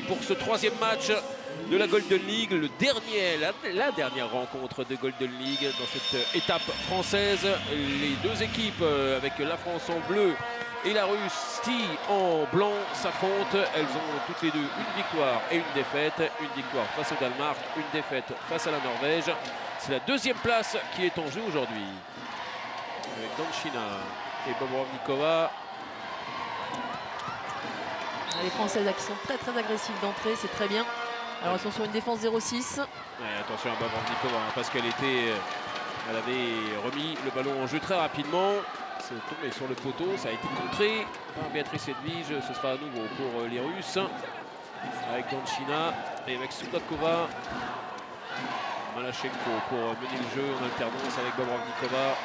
pour ce troisième match de la Golden League, la dernière rencontre de Golden League dans cette étape française. Les deux équipes avec la France en bleu et la Russie en blanc s'affrontent. Elles ont toutes les deux une victoire et une défaite. Une victoire face au Danemark, une défaite face à la Norvège. C'est la deuxième place qui est en jeu aujourd'hui. Avec Donchina et Bobrovnikova. Les Françaises qui sont très agressives d'entrée, c'est très bien. Alors elles sont sur une défense 0-6. Ouais, attention à Bobrovnikova parce qu'elle avait remis le ballon en jeu très rapidement. C'est tombé sur le poteau, ça a été contré par Béatrice Edvige. Ce sera à nouveau pour les Russes avec Donchina et avec Sudakova. Malachenko pour mener le jeu en alternance avec Bobrovnikova.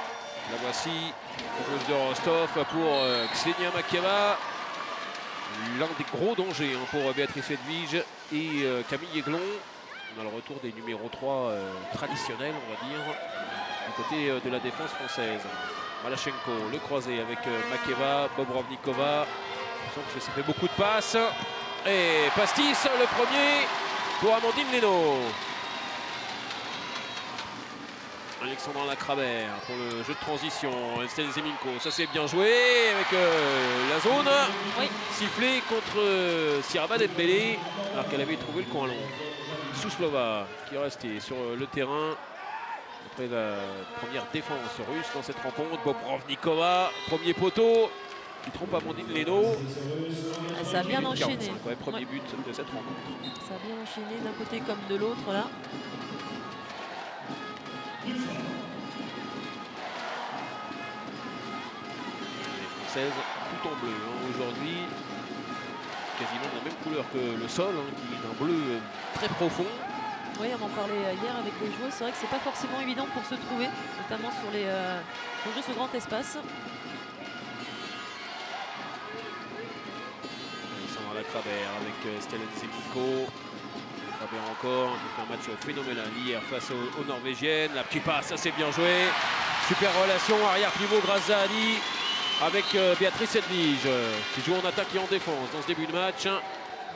La voici, propose de Rostov pour Ksenia Makieva. L'un des gros dangers pour Béatrice Edvige et Camille Aiglon. On a le retour des numéros 3 traditionnels, on va dire, du côté de la défense française. Malachenko, le croisé avec Makieva, Bobrovnikova. On sent que ça fait beaucoup de passes. Et Pastis, le premier pour Amandine Leno. Alexandra Lacrabert pour le jeu de transition. Estelle Zeminko, ça c'est bien joué avec la zone. Oui. Sifflé contre Siraba Dembélé alors qu'elle avait trouvé le coin long. Suslova qui est resté sur le terrain après la première défense russe dans cette rencontre. Bobrovnikova, premier poteau qui trompe Amandine Leno. Ça a bien enchaîné. 45, ouais, premier but de cette rencontre. Ça a bien enchaîné d'un côté comme de l'autre là. Les Françaises tout en bleu aujourd'hui, quasiment de la même couleur que le sol, qui est d'un bleu très profond. Oui, on en parlait hier avec les joueurs. C'est vrai que c'est pas forcément évident pour se trouver, notamment sur les sur ce grand espace. Alexandra Lacrabert avec Estelle Zeminko. Lacrabert encore, qui fait un match phénoménal hier face aux Norvégiennes. La petite passe, ça c'est bien joué. Super relation arrière-pivot Grazali avec Béatrice Edvige qui joue en attaque et en défense dans ce début de match.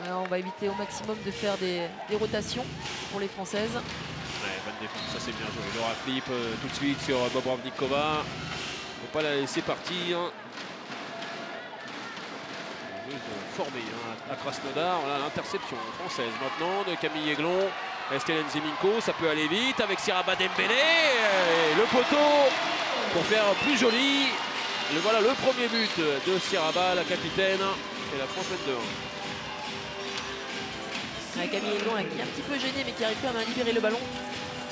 Alors on va éviter au maximum de faire des rotations pour les Françaises. Ouais, bonne défense, ça c'est bien joué. Laura Flip tout de suite sur Bobrovnikova. Il ne faut pas la laisser partir. Formée à Krasnodar. Voilà l'interception française maintenant de Camille Aiglon. Estelle Zeminko, ça peut aller vite avec Siraba Dembélé. Et le poteau pour faire plus joli. Voilà le premier but de Siraba, la capitaine. Et la France mène 2-1. Camille Aiglon qui est un petit peu gêné mais qui arrive quand même à libérer le ballon.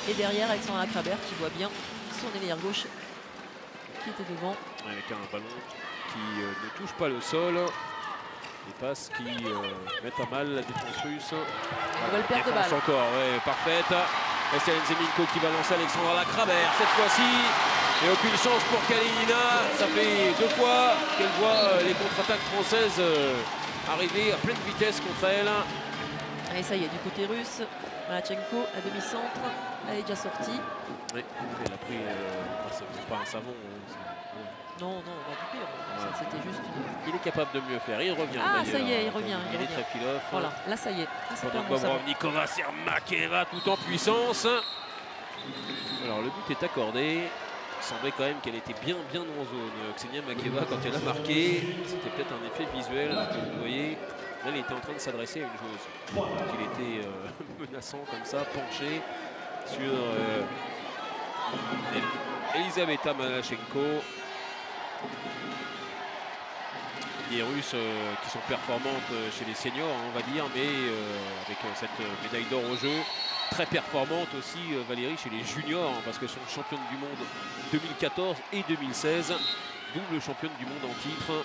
Et derrière Alexandra Lacrabert qui voit bien son ailière gauche qui était devant. Avec un ballon qui ne touche pas le sol. Des passes qui mettent à mal la défense russe. Nouvelle perte de balle. Encore, ouais, parfaite. Estelle Zeminko qui va lancer Alexandra Lacrabert cette fois-ci. Et aucune chance pour Kalinina. Ça fait 2 fois qu'elle voit les contre-attaques françaises arriver à pleine vitesse contre elle. Et ça y est, du côté russe, Malachenko à demi-centre, elle est déjà sortie. Oui, elle a pris, c'est pas un savon. Non, on a du pire. Ouais. C'était juste une... Il est capable de mieux faire, il revient. Ah, ça y est, il revient. Il est très filof. Voilà, là ça y est. Bobrovnikova sur Makieva tout en puissance. Alors le but est accordé. Il semblait quand même qu'elle était bien en zone. Ksenia Makieva, quand elle a marqué, c'était peut-être un effet visuel. Vous voyez, là, elle était en train de s'adresser à une joueuse. Il était menaçant comme ça, penché sur Elisaveta Malachenko. Des Russes qui sont performantes chez les seniors, on va dire, mais avec cette médaille d'or au jeu. Très performante aussi Valérie chez les juniors, parce qu'elles sont championnes du monde 2014 et 2016. Double championne du monde en titre.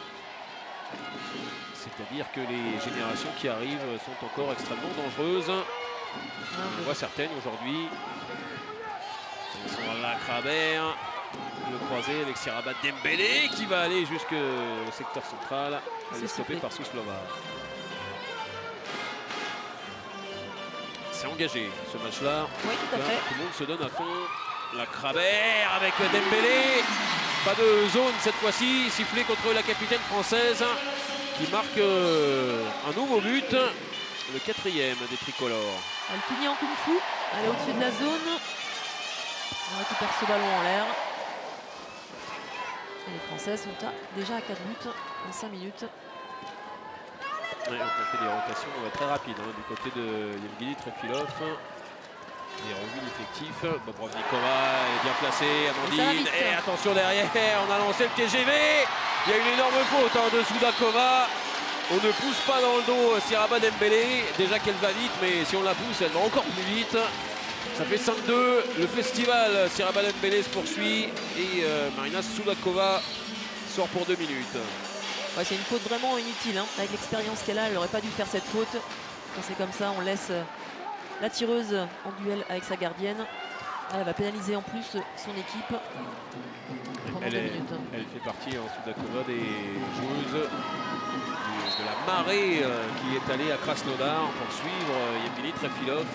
C'est-à-dire que les générations qui arrivent sont encore extrêmement dangereuses. On voit certaines aujourd'hui. Elles sont là, Lacrabert. Le croisé avec Siraba Dembélé qui va aller jusqu'au secteur central. Elle est stoppée par Suslova. C'est engagé ce match-là. Oui, tout à fait. Tout le monde se donne à fond. Lacrabert avec Dembélé. Pas de zone cette fois-ci. Sifflé contre la capitaine française qui marque un nouveau but. le 4e des tricolores. Elle finit en kung-fu, elle est au-dessus de la zone. Elle récupère ce ballon en l'air. Et les Françaises sont déjà à 4 buts en 5 minutes. Ouais, on fait des rotations très rapides du côté de Yevgeny Trefilov. Des revues d'effectifs. Bobrovnikova est bien placée. Amandine. Et attention derrière, on a lancé le TGV. Il y a une énorme faute de Soudakova. On ne pousse pas dans le dos Siraba Dembélé. Déjà qu'elle va vite, mais si on la pousse, elle va encore plus vite. Ça fait 5-2. Le festival Siraba Dembélé se poursuit. Et Marina Soudakova sort pour 2 minutes. Ouais, c'est une faute vraiment inutile. Avec l'expérience qu'elle a, elle n'aurait pas dû faire cette faute. Quand c'est comme ça, on laisse la tireuse en duel avec sa gardienne. Elle va pénaliser en plus son équipe pendant 2 minutes. Elle fait partie en Soudakova des joueuses de la marée qui est allée à Krasnodar pour suivre Yevgeny Trefilov.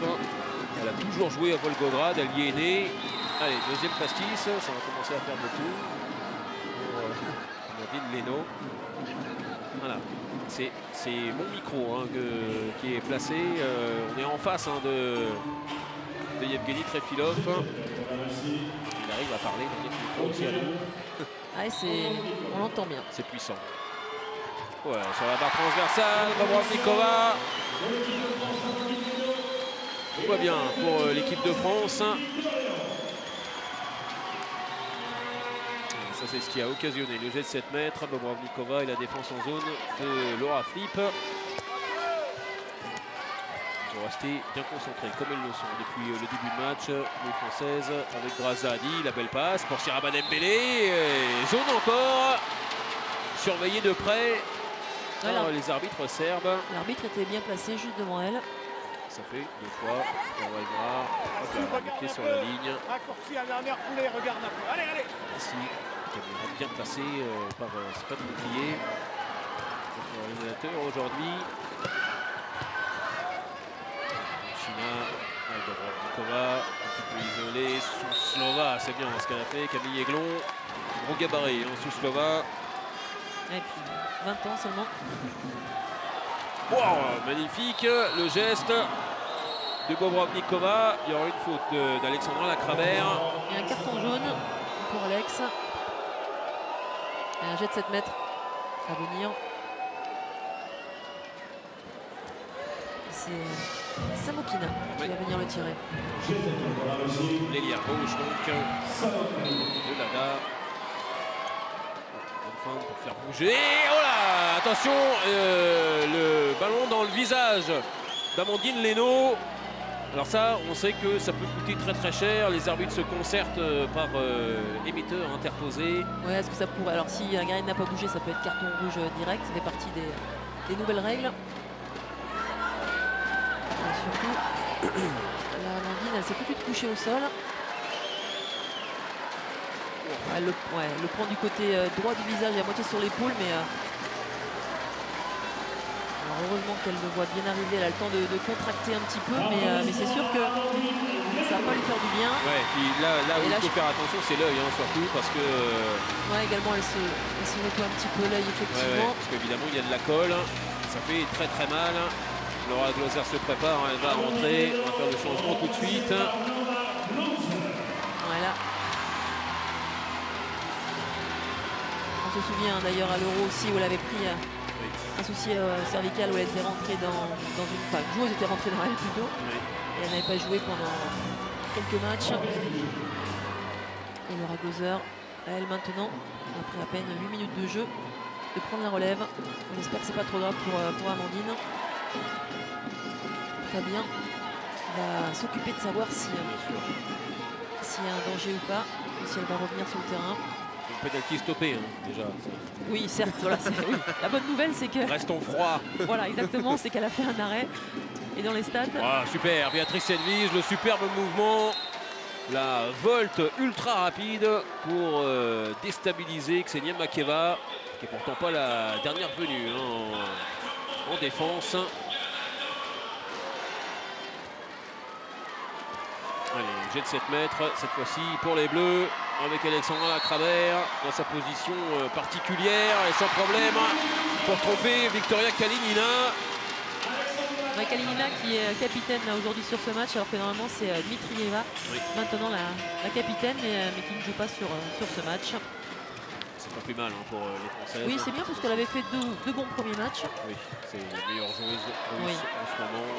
Elle a toujours joué à Volgograd, elle y est née. Allez, deuxième pastis, ça va commencer à faire beaucoup. Amandine Leno. Voilà, c'est mon micro qui est placé. On est en face de Yevgeny Trefilov. Il arrive à parler dans les micros aussi à nous. On l'entend bien. C'est puissant. Ouais, sur la barre transversale, Bobrovnikova. Tout va bien pour l'équipe de France. Ça, c'est ce qui a occasionné le jet de 7 mètres. Bobrovnikova et la défense en zone de Laura Flip. Ils vont rester bien concentrés comme elles le sont depuis le début de match. Les Françaises avec Grazadi, la belle passe pour Siraba Dembélé. Zone encore. Surveillée de près par les arbitres serbes. L'arbitre était bien placé juste devant elle. Ça fait 2 fois. On va voir. Les pieds sur la ligne. Raccourci à dernière foulée, regarde un peu. Allez, allez. Ici, caméra bien placée par Stéphane Bouclier. Notre réalisateur aujourd'hui. China avec Bobrovnikova, un petit peu isolée. Souslova, c'est bien ce qu'elle a fait. Camille Aiglon, gros gabarit, Souslova. Et puis 20 ans seulement. Wow, magnifique le geste de Bobrovnikova. Il y aura une faute d'Alexandra Lacravère. Et un carton jaune pour Alex. Et un jet de 7 mètres à venir. C'est Samokina qui va venir le tirer. L'ailière gauche donc de Lada. Bonne fin pour faire bouger. Oh là, attention, le ballon dans le visage d'Amandine Leno. Alors ça, on sait que ça peut coûter très très cher. Les arbitres se concertent par émetteur interposé. Ouais, est-ce que ça pourrait... Alors si la gardienne n'a pas bougé, ça peut être carton rouge direct. Ça fait partie des nouvelles règles. Et surtout, la Amandine, elle s'est tout de suite couchée au sol. Elle le prend du côté droit du visage et à moitié sur l'épaule, mais alors heureusement qu'elle le voit bien arriver. Elle a le temps de contracter un petit peu, mais c'est sûr que ça va pas lui faire du bien. Ouais, puis là où il faut faire attention, c'est l'œil surtout parce que. Ouais, également elle se nettoie un petit peu l'œil effectivement. Ouais, parce qu'évidemment il y a de la colle, ça fait très très mal. Laura Gloser se prépare, elle va rentrer, on va faire le changement tout de suite. Voilà. On se souvient d'ailleurs à l'Euro aussi où elle avait pris un souci cervical, où elle était rentrée dans une... Enfin, une joueuse était rentrée dans elle plutôt. Oui. Et elle n'avait pas joué pendant quelques matchs. Et Laura Gloser, elle maintenant, après à peine 8 minutes de jeu, de prendre la relève. On espère que c'est pas trop grave pour Amandine. Fabien va s'occuper de savoir s'il y a un danger ou pas, ou si elle va revenir sur le terrain. Une pénalty stoppée déjà. Oui, certes, voilà, oui. La bonne nouvelle, c'est que... Restons froids. Voilà, exactement, c'est qu'elle a fait un arrêt. Et dans les stats... Ah, super, Béatrice Edwige, le superbe mouvement. La volte ultra rapide pour déstabiliser Ksenia Makeva, qui n'est pourtant pas la dernière venue en défense. Allez, jet de 7 mètres, cette fois-ci pour les Bleus, avec Alexandra Lacravère dans sa position particulière et sans problème pour tromper Victoria Kalinina. Kalinina qui est capitaine aujourd'hui sur ce match, alors que normalement c'est Dmitrieva, Oui. maintenant la capitaine, mais qui ne joue pas sur ce match. C'est pas plus mal pour les Françaises. Oui, c'est bien parce qu'elle avait fait deux bons premiers matchs. Oui, c'est la meilleure joueuse russe Oui. en ce moment.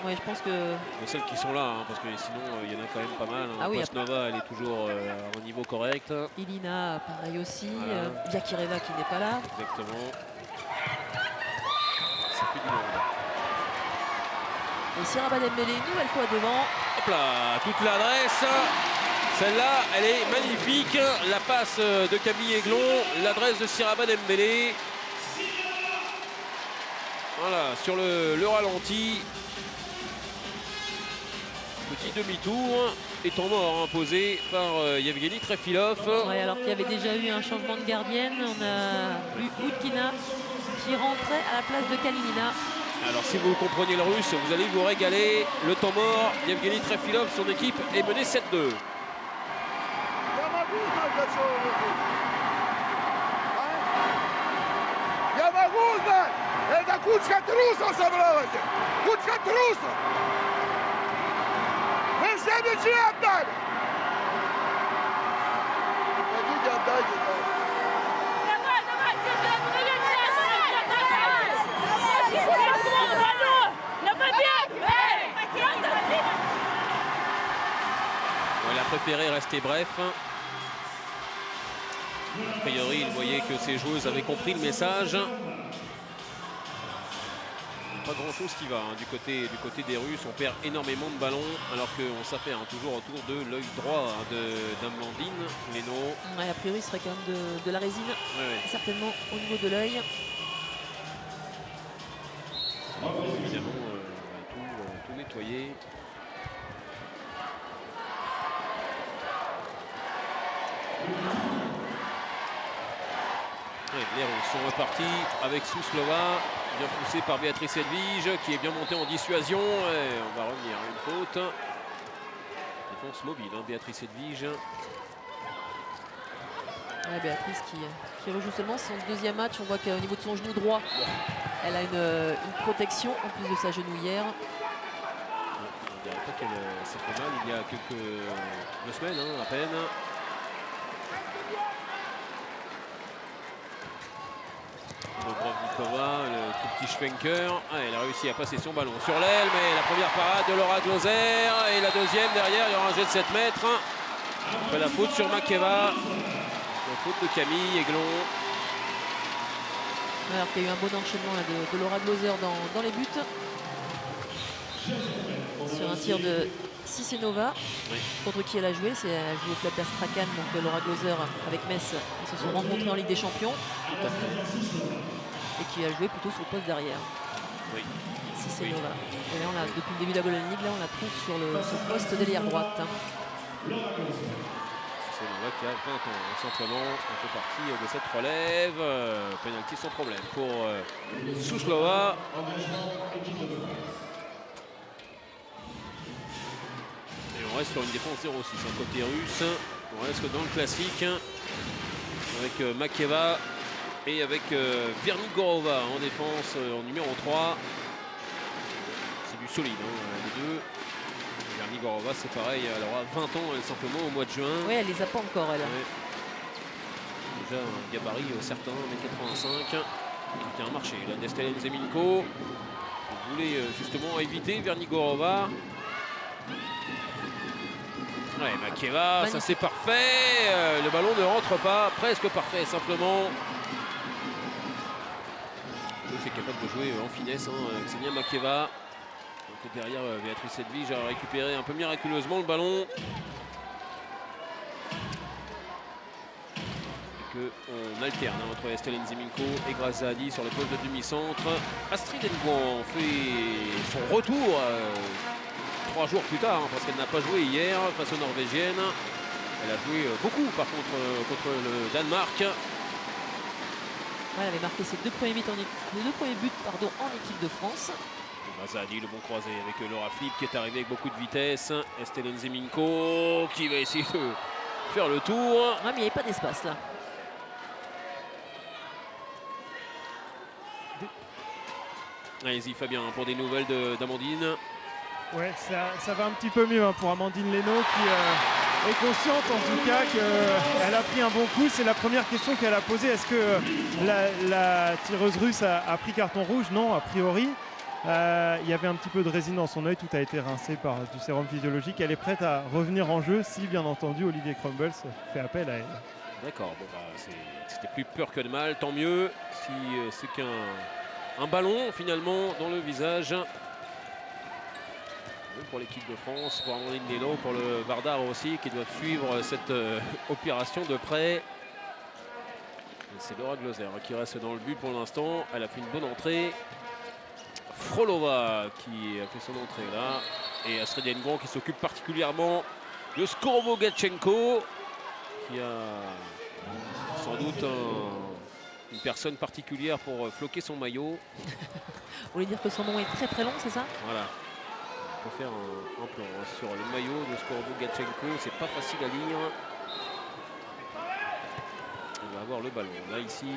Oui, je pense que De celles qui sont là, parce que sinon il y en a quand même pas mal. Ah oui, Postnova, elle est toujours à un niveau correct. Ilina, pareil aussi. Voilà. Yakireva qui n'est pas là. Exactement. Ça fait du monde. Et Siraba Dembélé, une nouvelle fois devant. Hop là, toute l'adresse. Celle-là, elle est magnifique. La passe de Camille Aiglon, l'adresse de Siraba Dembélé. Voilà, sur le ralenti. Petit demi-tour. Et temps mort imposé par Yevgeny Trefilov. Ouais, alors qu'il y avait déjà eu un changement de gardienne. On a vu Utkina qui rentrait à la place de Kalinina. Alors si vous comprenez le russe, vous allez vous régaler. Le temps mort, Yevgeny Trefilov, son équipe est menée 7-2. Я могу знать! Это кучка трусов собралась! Кучка трусов! Вы все мячи отдали! Хотите, отдайте. Давай, давай, на победу! Il a préféré rester bref. A priori, il voyait que ses joueuses avaient compris le message. Pas grand chose qui va du côté des Russes. On perd énormément de ballons alors qu'on s'affaire toujours autour de l'œil droit d'Amandine Leno. Ouais, a priori, ce serait quand même de la résine, certainement au niveau de l'œil. Évidemment, tout nettoyer. Les Russes sont repartis avec Souslova, bien poussé par Béatrice Edvige, qui est bien montée en dissuasion. Et on va revenir à une faute. Défense mobile, Béatrice Edvige. Ouais, Béatrice qui rejoue seulement son deuxième match. On voit qu'au niveau de son genou droit, elle a une protection en plus de sa genouillère. On dirait pas qu'elle s'est fait mal il y a deux semaines à peine. Bobrovnikova, le tout petit Schwenker. Elle a réussi à passer son ballon sur l'aile, mais la première parade de Laura Gloser et la deuxième derrière, il y aura un jet de 7 mètres. Après la faute sur Makeva. La faute de Camille Aiglon. Alors qu'il y a eu un bon enchaînement là, de Laura Gloser dans les buts. Sur un tir de Sisenova, contre qui elle a joué. Elle a joué au club d'Astrakhan, donc Laura Gloser avec Metz. Ils se sont rencontrés en Ligue des Champions. Tout à fait. Et qui a joué plutôt sur le poste derrière. Oui. Sisenova. Et là, depuis le début de la Golden League, là, on la trouve sur ce poste d'ailière droite. Sisenova qui a 20 ans, simplement. On fait partie de cette relève. Penalty sans problème pour Souslova. Et on reste sur une défense 0-6, côté russe. On reste dans le classique avec Makeva et avec Vernigorova en défense en numéro 3. C'est du solide, les deux. Vernigorova, c'est pareil, elle aura 20 ans simplement au mois de juin. Oui, elle les a pas encore, elle. Ouais. Déjà un gabarit certain, 1m85, qui a un marché. Là, Destelène Zeminko, vous voulez justement éviter Vernigorova. Ouais, Makeva, magnifique. ça c'est parfait. Le ballon ne rentre pas, presque parfait, simplement. C'est capable de jouer en finesse, Ksenia Makeva. Donc derrière, Béatrice Edvige a récupéré un peu miraculeusement le ballon. On alterne entre Estelène Zeminko et Grazadi sur le poste de demi-centre. Astrid Nguyen fait son retour 3 jours plus tard, parce qu'elle n'a pas joué hier face aux Norvégiennes. Elle a joué beaucoup par contre le Danemark. Ouais, elle avait marqué ses deux premiers buts en équipe de France. Grazadi, le bon croisé avec Laura Flip qui est arrivé avec beaucoup de vitesse. Estelène Zeminko qui va essayer de faire le tour. Ouais, mais il n'y avait pas d'espace là. Allez-y Fabien, pour des nouvelles d'Amandine. Ouais, ça va un petit peu mieux pour Amandine Leno qui est consciente en tout cas qu'elle a pris un bon coup. C'est la première question qu'elle a posée. Est-ce que la tireuse russe a pris carton rouge? Non, a priori. Il y avait un petit peu de résine dans son œil, tout a été rincé par du sérum physiologique. Elle est prête à revenir en jeu si bien entendu Olivier Crumbles fait appel à elle. D'accord, bon, c'était plus peur que de mal, tant mieux si c'est qu'un ballon finalement dans le visage. Pour l'équipe de France, pour Amandine Leno, pour le Vardar aussi qui doit suivre cette opération de près. C'est Laura Gloser qui reste dans le but pour l'instant. Elle a fait une bonne entrée. Frolova qui a fait son entrée là. Et Astrid Yengon qui s'occupe particulièrement de Skorovo-Gatchenko qui a sans doute une personne particulière pour floquer son maillot. Vous voulez dire que son nom est très très long, c'est ça? Voilà. On peut faire un plan sur le maillot de Skorovo-Gatchenko. C'est pas facile à lire. On va avoir le ballon. Là ici,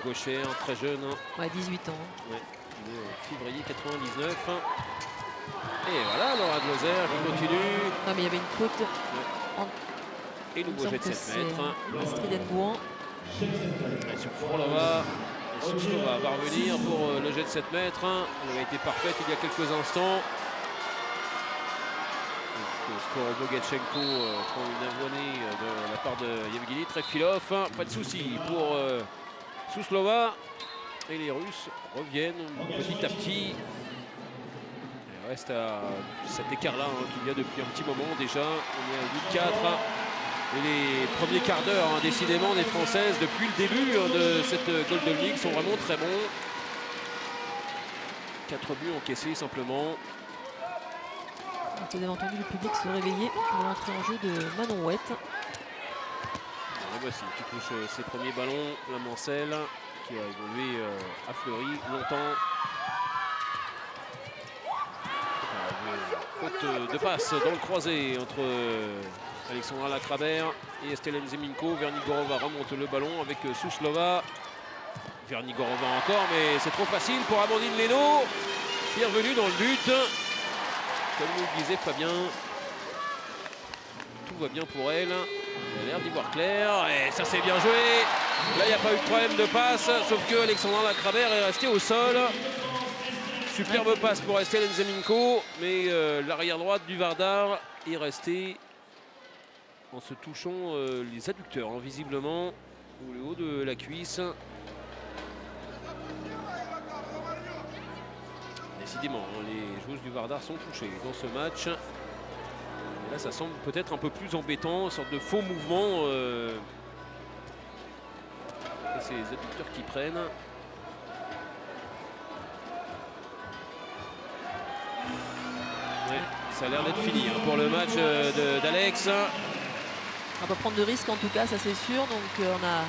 gauchère, très jeune. Ouais, 18 ans. Ouais. Il est en février 99. Et voilà, Laura Gloser qui continue. Non, mais il y avait une faute. Et nouveau jet de 7 mètres. Astrid Yengon. Sur Frolova. Et Suslova va revenir pour le jet de 7 mètres. Elle avait été parfaite il y a quelques instants. Skorovo-Gatchenko prend une avoinée de la part de Yevgeny Trefilov. Pas de souci pour Suslova. Et les Russes reviennent petit à petit. Il reste à cet écart-là qu'il y a depuis un petit moment déjà. On est à 8-4. Et les premiers quarts d'heure, décidément, des Françaises, depuis le début de cette Golden League, sont vraiment très bons. 4 buts encaissés simplement. Vous avez entendu le public se réveiller pour l'entrée en jeu de Manon Ouette. Et voici qui touche ses premiers ballons, la Mancelle, qui a évolué à Fleury longtemps. Faute de passe dans le croisé entre Alexandra Lacrabert et Estelle Zeminko. Vernigorova remonte le ballon avec Suslova. Vernigorova encore, mais c'est trop facile pour Amandine Leno qui est revenue dans le but. Comme nous disait Fabien, tout va bien pour elle. Elle a l'air d'y voir clair et ça c'est bien joué. Là il n'y a pas eu de problème de passe, sauf que Alexandra Lacrabert est restée au sol. Superbe passe pour Estelle Zeminko, mais l'arrière droite du Vardar est restée en se touchant les adducteurs, visiblement, ou le haut de la cuisse. Décidément, les joueuses du Vardar sont touchées dans ce match. Et là, ça semble peut-être un peu plus embêtant, une sorte de faux mouvement. C'est les adducteurs qui prennent. Ouais, ça a l'air d'être fini pour le match d'Alex. On va pas prendre de risques en tout cas, ça c'est sûr. Donc on va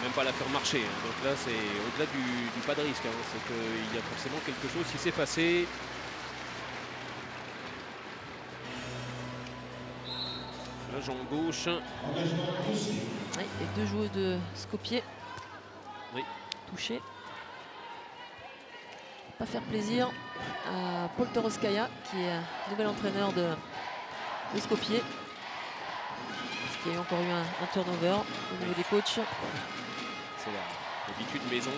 même pas la faire marcher. Donc là, c'est au-delà du pas de risque. C'est qu'il y a forcément quelque chose qui s'est passé. La jambe gauche. Oui, les deux joueuses de Skopje touchées. Pas faire plaisir à Paul Toroskaya, qui est nouvel entraîneur de Skopje. Il y a encore eu un turnover au niveau des coachs. C'est l'habitude maison.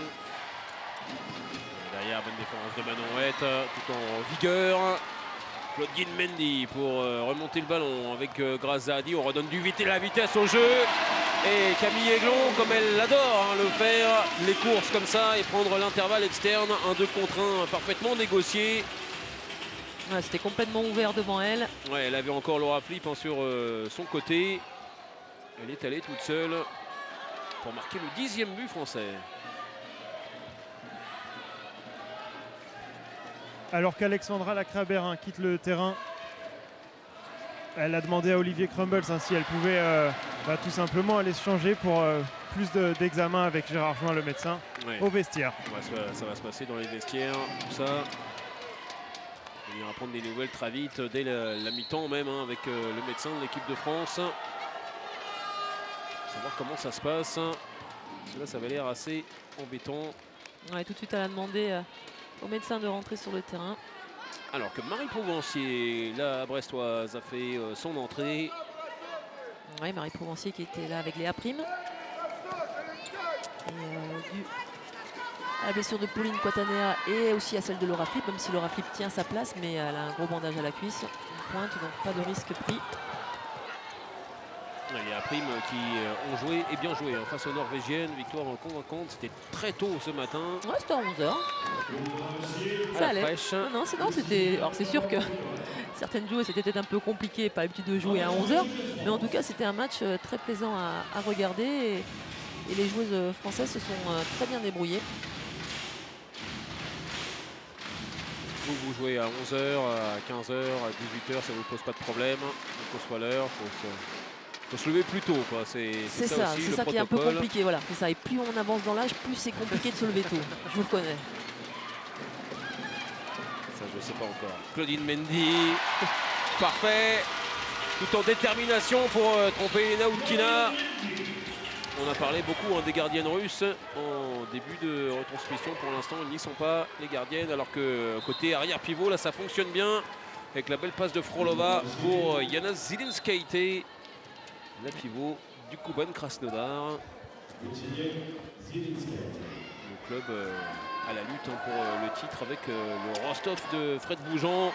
Derrière, bonne défense de Manon Ouette, tout en vigueur. Claude Guinmendi pour remonter le ballon avec Grazadi. On redonne la vitesse au jeu. Et Camille Aiglon, comme elle l'adore, le faire, les courses comme ça et prendre l'intervalle externe, un 2 contre 1 parfaitement négocié. Ouais, c'était complètement ouvert devant elle. Ouais, elle avait encore Laura Flip sur son côté. Elle est allée toute seule pour marquer le 10e but français. Alors qu'Alexandra Lacrabert quitte le terrain, elle a demandé à Olivier Crumbles si elle pouvait tout simplement aller se changer pour plus d'examens avec Gérard Join, le médecin, au vestiaire. Ça va se passer dans les vestiaires, tout ça. On ira prendre des nouvelles très vite, dès la mi-temps même, avec le médecin de l'équipe de France. Savoir comment ça se passe. Parce que là, ça avait l'air assez embêtant. Ouais, tout de suite, elle a demandé au médecin de rentrer sur le terrain. Alors que Marie Prouvencier, la brestoise, a fait son entrée. Oui, Marie Prouvencier qui était là avec Léa Prime. Et dû à la blessure de Pauline Quatanea et aussi à celle de Laura Flip, même si Laura Flip tient sa place, mais elle a un gros bandage à la cuisse, une pointe, donc pas de risque pris. Les Prime qui ont joué et bien joué face aux Norvégiennes. Victoire convaincante, c'était très tôt ce matin. Ouais, c'était à 11h. Ça allait. Fraîche. Non, c'était. Alors c'est sûr que certaines joueuses c'était peut-être un peu compliqué, pas l'habitude de jouer à 11h, mais en tout cas c'était un match très plaisant à regarder et les joueuses françaises se sont très bien débrouillées. Vous jouez à 11h, à 15h, à 18h, ça ne vous pose pas de problème. Il faut soit l'heure, faut se lever plus tôt, quoi. C'est ça aussi, c'est ça qui est un peu compliqué, voilà. C'est ça. Et plus on avance dans l'âge, plus c'est compliqué de se lever tôt. Je vous le connais. Ça, je ne sais pas encore. Claudine Mendy, parfait. Tout en détermination pour tromper Elena Utkina. On a parlé beaucoup des gardiennes russes en début de retransmission. Pour l'instant, ils n'y sont pas, les gardiennes. Alors que côté arrière pivot, là, ça fonctionne bien. Avec la belle passe de Frolova pour Yana Zilinskaite. La pivot du Kuban Krasnodar. Le club à la lutte pour le titre avec le Rostov de Fred Bougeant.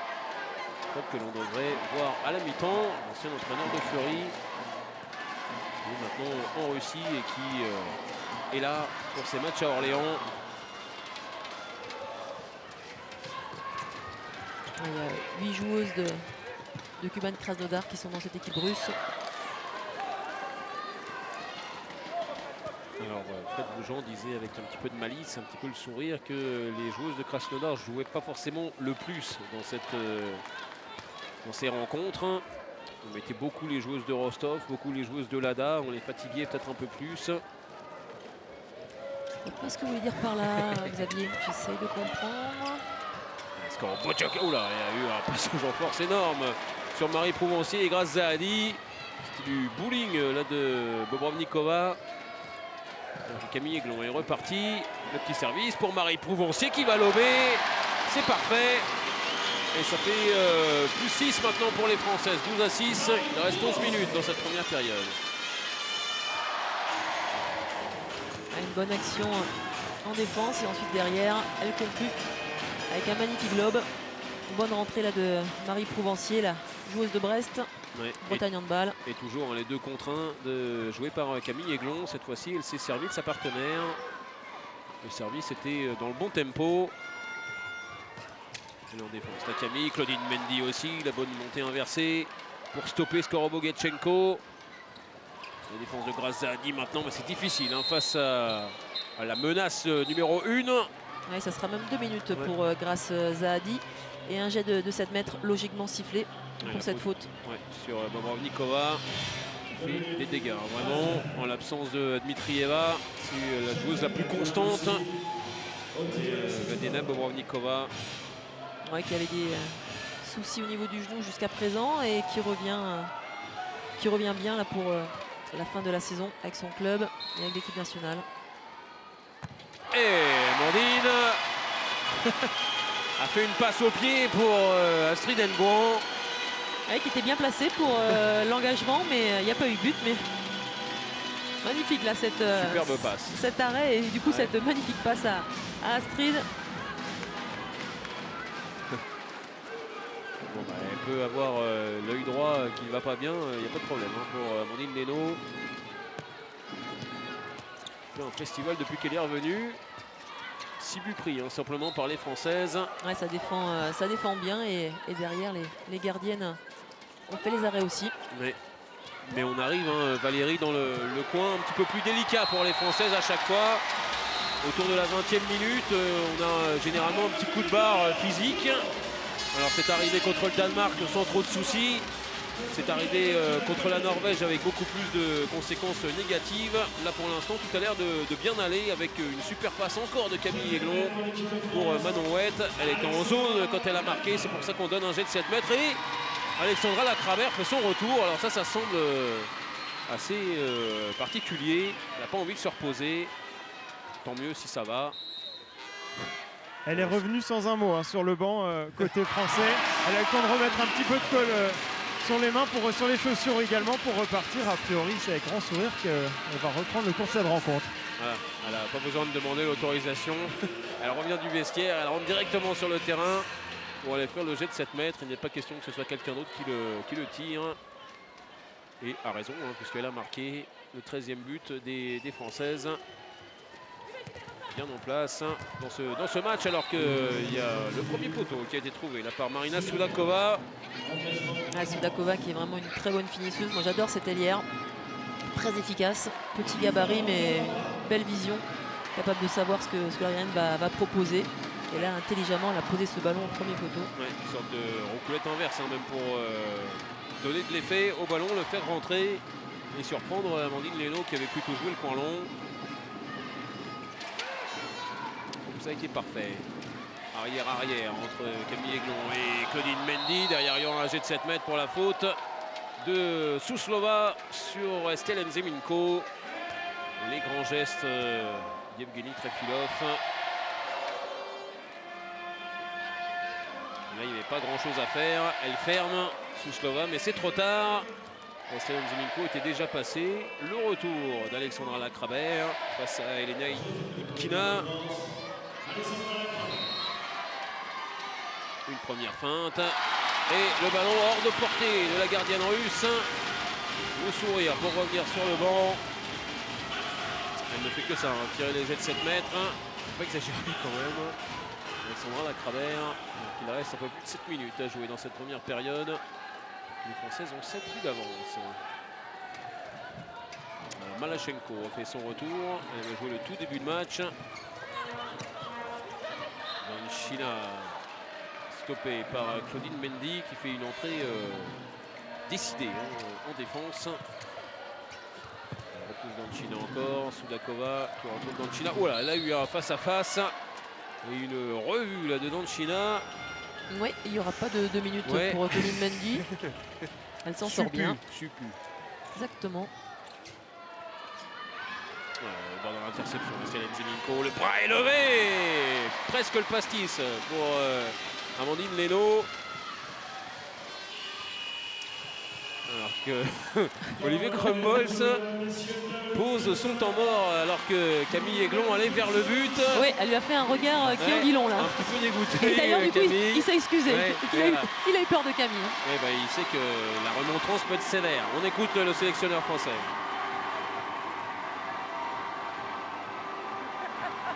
Club que l'on devrait voir à la mi-temps. L'ancien entraîneur de Fleury. Qui est maintenant en Russie et qui est là pour ses matchs à Orléans. Il y a 8 joueuses de Kuban Krasnodar qui sont dans cette équipe russe. Alors Fred Bougeant disait avec un petit peu de malice, un petit peu le sourire, que les joueuses de Krasnodar ne jouaient pas forcément le plus dans ces rencontres. On mettait beaucoup les joueuses de Rostov, beaucoup les joueuses de Lada, on les fatiguait peut-être un peu plus. Je ne sais pas ce que vous voulez dire par là, Xavier. J'essaye de comprendre. Oh là, il y a eu un passage en force énorme sur Marie Prouvencier et Grace Zahadi. C'était du bowling là de Bobrovnikova. Camille Aiglon est reparti. Le petit service pour Marie Prouvencier qui va lober. C'est parfait. Et ça fait plus 6 maintenant pour les Françaises. 12-6. Il reste 11 minutes dans cette première période. Une bonne action en défense et ensuite derrière, elle conclut avec un magnifique lob. Une bonne rentrée là de Marie Prouvencier, la joueuse de Brest. Ouais, Bretagne handball. Et toujours les deux contre 1 joués par Camille Aiglon. Cette fois-ci, elle s'est servie de sa partenaire. Le service était dans le bon tempo. Elle en défense. La Camille, Claudine Mendy aussi. La bonne montée inversée pour stopper Skorobogetchenko. La défense de Grace Zahadi maintenant, c'est difficile face à la menace numéro 1. Ouais, ça sera même 2 minutes pour Grace Zahadi. Et un jet de 7 mètres logiquement sifflé pour cette faute. Ouais, sur Bobrovnikova qui fait des dégâts. Vraiment, en l'absence de Dmitrieva, c'est la joueuse la plus constante. Vadena Bobrovnikova. Ouais, qui avait des soucis au niveau du genou jusqu'à présent et qui revient bien là pour la fin de la saison avec son club et avec l'équipe nationale. Et Amandine a fait une passe au pied pour Astrid Henbouan. Ouais, qui était bien placé pour l'engagement, mais il n'y a pas eu but. Mais magnifique là superbe passe. Cet arrêt et du coup cette magnifique passe à Astrid. Bon, bah, elle peut avoir l'œil droit qui ne va pas bien, il n'y a pas de problème pour Amandine Leno. Un festival depuis qu'elle est revenue. 6 buts pris simplement par les Françaises. Ouais, ça défend bien et derrière les gardiennes ont fait les arrêts aussi. Mais on arrive, Valérie, dans le coin un petit peu plus délicat pour les Françaises à chaque fois. Autour de la 20e minute, on a généralement un petit coup de barre physique. Alors c'est arrivé contre le Danemark sans trop de soucis. C'est arrivé contre la Norvège avec beaucoup plus de conséquences négatives. Là pour l'instant tout a l'air de bien aller avec une super passe encore de Camille Aiglon pour Manon Huet. Elle était en zone quand elle a marqué, c'est pour ça qu'on donne un jet de 7 mètres. Et Alexandra Lacravert fait son retour. Alors ça semble assez particulier. Elle n'a pas envie de se reposer. Tant mieux si ça va. Elle est revenue sans un mot sur le banc côté français. Elle a eu le temps de remettre un petit peu de colle sur les mains, sur les chaussures également, pour repartir. A priori, c'est avec grand sourire qu'elle va reprendre le cours de cette rencontre. Voilà, elle n'a pas besoin de demander l'autorisation. Elle revient du vestiaire, elle rentre directement sur le terrain pour aller faire le jet de 7 mètres. Il n'est pas question que ce soit quelqu'un d'autre qui le tire. Et a raison, puisqu'elle a marqué le 13e but des Françaises. Bien en place dans ce match, alors qu'il y a le premier poteau qui a été trouvé là par Marina Sudakova. Sudakova qui est vraiment une très bonne finisseuse. Moi j'adore cette ailière, très efficace, petit gabarit mais une belle vision, capable de savoir ce que l'Ariane va proposer. Et là intelligemment elle a posé ce ballon au premier poteau. Ouais, une sorte de roucoulette inverse même pour donner de l'effet au ballon, le faire rentrer et surprendre Amandine Leno qui avait plutôt joué le coin long. Ça a été parfait. Arrière entre Camille Aiglon et Claudine Mendy. Derrière, il y aura un jet de 7 mètres pour la faute de Suslova sur Estelle Nzeminko. Les grands gestes d'Evgeny Trefilov. Là, il n'y avait pas grand chose à faire. Elle ferme Suslova, mais c'est trop tard. Estelle Nzeminko était déjà passée. Le retour d'Alexandra Lacrabert face à Elena Ipkina. Une première feinte et le ballon hors de portée de la gardienne russe. Le sourire pour revenir sur le banc. Elle ne fait que ça, tirer les jets de 7 mètres. Pas exagéré quand même. Alexandra Lacrabert, il reste un peu plus de 7 minutes à jouer dans cette première période. Les Françaises ont 7 buts d'avance. Malachenko a fait son retour. Elle va jouer le tout début de match. China stoppé par Claudine Mendy qui fait une entrée décidée en défense. On retrouve Danchina encore, Sudakova qui retrouve Danchina. Oh là, elle a eu un face-à-face et une revue là de Danchina. Oui, il n'y aura pas de 2 minutes pour Claudine Mendy. Elle s'en sort bien. Exactement. Dans l'interception de Estelle Nzeminko, le bras est levé, presque le pastis pour Amandine Leno. Alors que Olivier Crumbolz pose son temps mort alors que Camille Aiglon allait vers le but. Oui, elle lui a fait un regard qui en dit long là. Un petit peu dégoûté. Et d'ailleurs du coup il s'est excusé. Il a eu peur de Camille. Il sait que la remontrance peut être sévère. On écoute le sélectionneur français.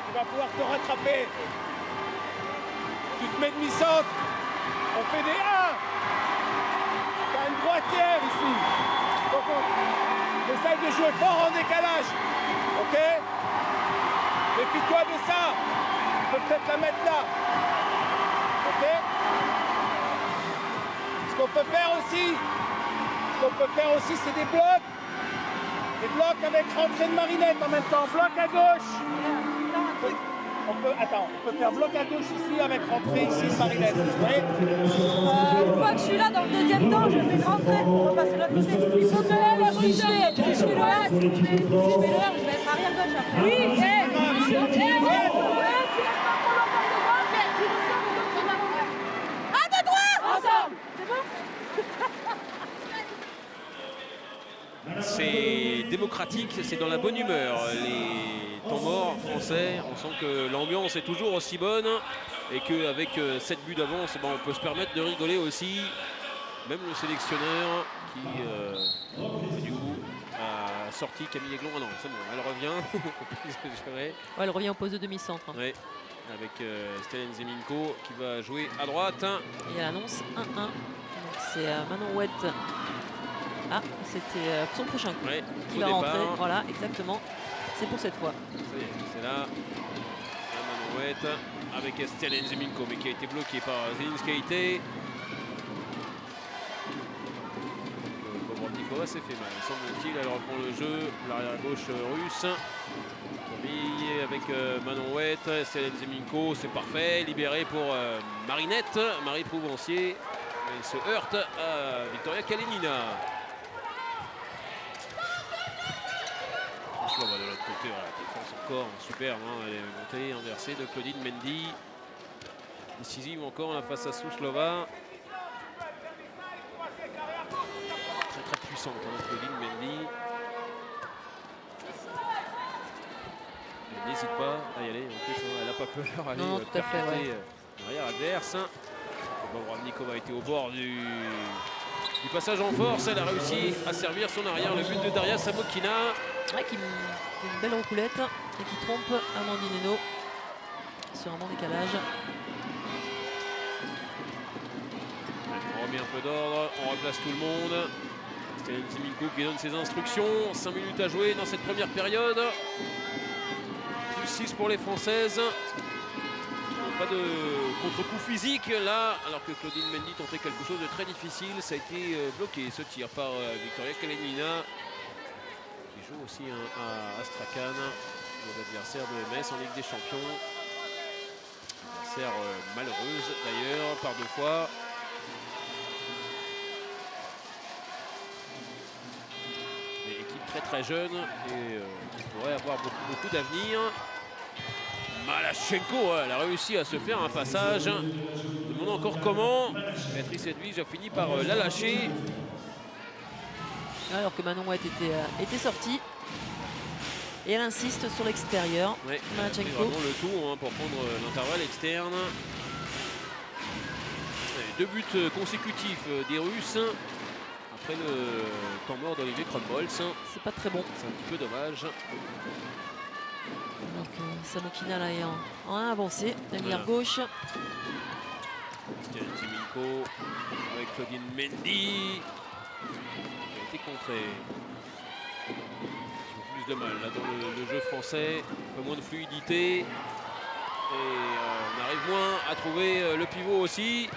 Tu vas pouvoir te rattraper. Tu te mets demi-centre. On fait des 1. T'as une droitière ici. Donc on essaye de jouer fort en décalage. Ok? Méfie-toi de ça. Tu peux peut-être la mettre là. Ok? Ce qu'on peut faire aussi, c'est des blocs. Des blocs avec rentrée de Marinette en même temps. Bloc à gauche. On peut faire bloc à gauche ici avec rentrée ici de Marinette. Une fois que je suis là dans le deuxième temps, je fais rentrer. On va passer de l'autre côté. Il faut que elle bouge. Je suis là, si je vais être arrière gauche après. Oui, tu laisses pas trop longtemps de voir, mais tu nous sors de l'autre côté. Un, deux, trois, ensemble. C'est bon? C'est démocratique, c'est dans la bonne humeur. Les temps morts français, on sent que l'ambiance est toujours aussi bonne et qu'avec 7 buts d'avance, on peut se permettre de rigoler aussi. Même le sélectionneur qui du coup a sorti Camille Aiglon. Ah non, c'est bon, elle revient. Elle revient au poste de demi-centre. Ouais, avec Estelle Nzeminko qui va jouer à droite. Et elle annonce 1-1. C'est Manon Ouette. Ah, c'était son prochain coup qui va rentrer. Voilà, exactement. C'est pour cette fois. C'est là. La Manouette avec Estelle Nzeminko, mais qui a été bloqué par Zelinskaite. Bobrovnikova s'est fait mal, semble-t-il. Elle reprend le jeu. L'arrière gauche russe. Camille avec Manon Ouette. Estelle Nzeminko, c'est parfait. Libéré pour Marinette. Marie Prouvencier. Elle se heurte à Victoria Kalenina. De l'autre côté, voilà, défense encore superbe, elle est montée, inversée de Claudine Mendy. décisive encore là, face à Suslova. Très puissante, hein, Claudine Mendy. Elle n'hésite pas à y aller, en plus hein, elle n'a pas peur à aller Non, tout à fait, percuter l'arrière adverse. Bobrovnikova a été au bord du passage en force, elle a réussi à servir son arrière, le but de Daria Samokina. Ouais, qui fait une belle roucoulette et qui trompe Amandine Henault sur un bon décalage. On remet un peu d'ordre, on replace tout le monde. Stéphane Ziminko qui donne ses instructions. 5 minutes à jouer dans cette première période. Plus 6 pour les Françaises. Pas de contre-coup physique là, alors que Claudine Mendy tentait quelque chose de très difficile. Ça a été bloqué ce tir par Victoria Kalenina, qui joue aussi à Astrakhan, l'adversaire de MS en Ligue des Champions. Adversaire malheureuse d'ailleurs par 2 fois. Une équipe très jeune et qui pourrait avoir beaucoup d'avenir. Malachenko, elle a réussi à se faire un passage. Je me demande encore comment. Béatrice Edwige a fini par la lâcher. Alors que Manon Ouette était sortie. Et elle insiste sur l'extérieur. Ouais, Malachenko. vraiment le tout hein, pour prendre l'intervalle externe. 2 buts consécutifs des Russes. Après le temps mort d'Olivier Kronbolz. C'est pas très bon. C'est un petit peu dommage. Alors que Samokina là est en avancée. Dernière gauche. Stéphane Ziminko avec Claudine Mendy. Qui a été contré. Plus de mal là, dans le jeu français. Un peu moins de fluidité. Et on arrive moins à trouver le pivot aussi.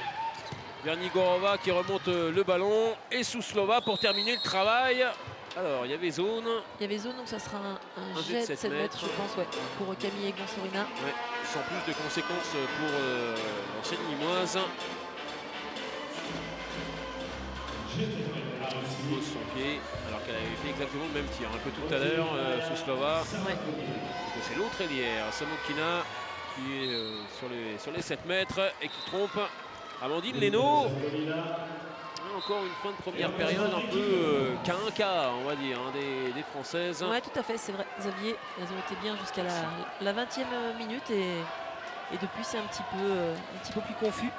Vernigorova qui remonte le ballon. Et Suslova pour terminer le travail. Alors, il y avait zone. Il y avait zone, donc ça sera un jet jet de 7 mètres, je pense, ouais, pour Camille Egon-Sorina. Ouais, sans plus de conséquences pour l'ancienne Limoise. Elle pose son pied, alors qu'elle avait fait exactement le même tir un peu tout à l'heure, Suslova. Ouais. C'est l'autre ailière, Samokina, qui est sur les 7 mètres et qui trompe Amandine Leno. Encore une fin de première période un peu K1K, on va dire, hein, des Françaises. Ouais, tout à fait, c'est vrai, Xavier. Elles ont été bien jusqu'à la 20e minute et depuis c'est un petit peu plus confus.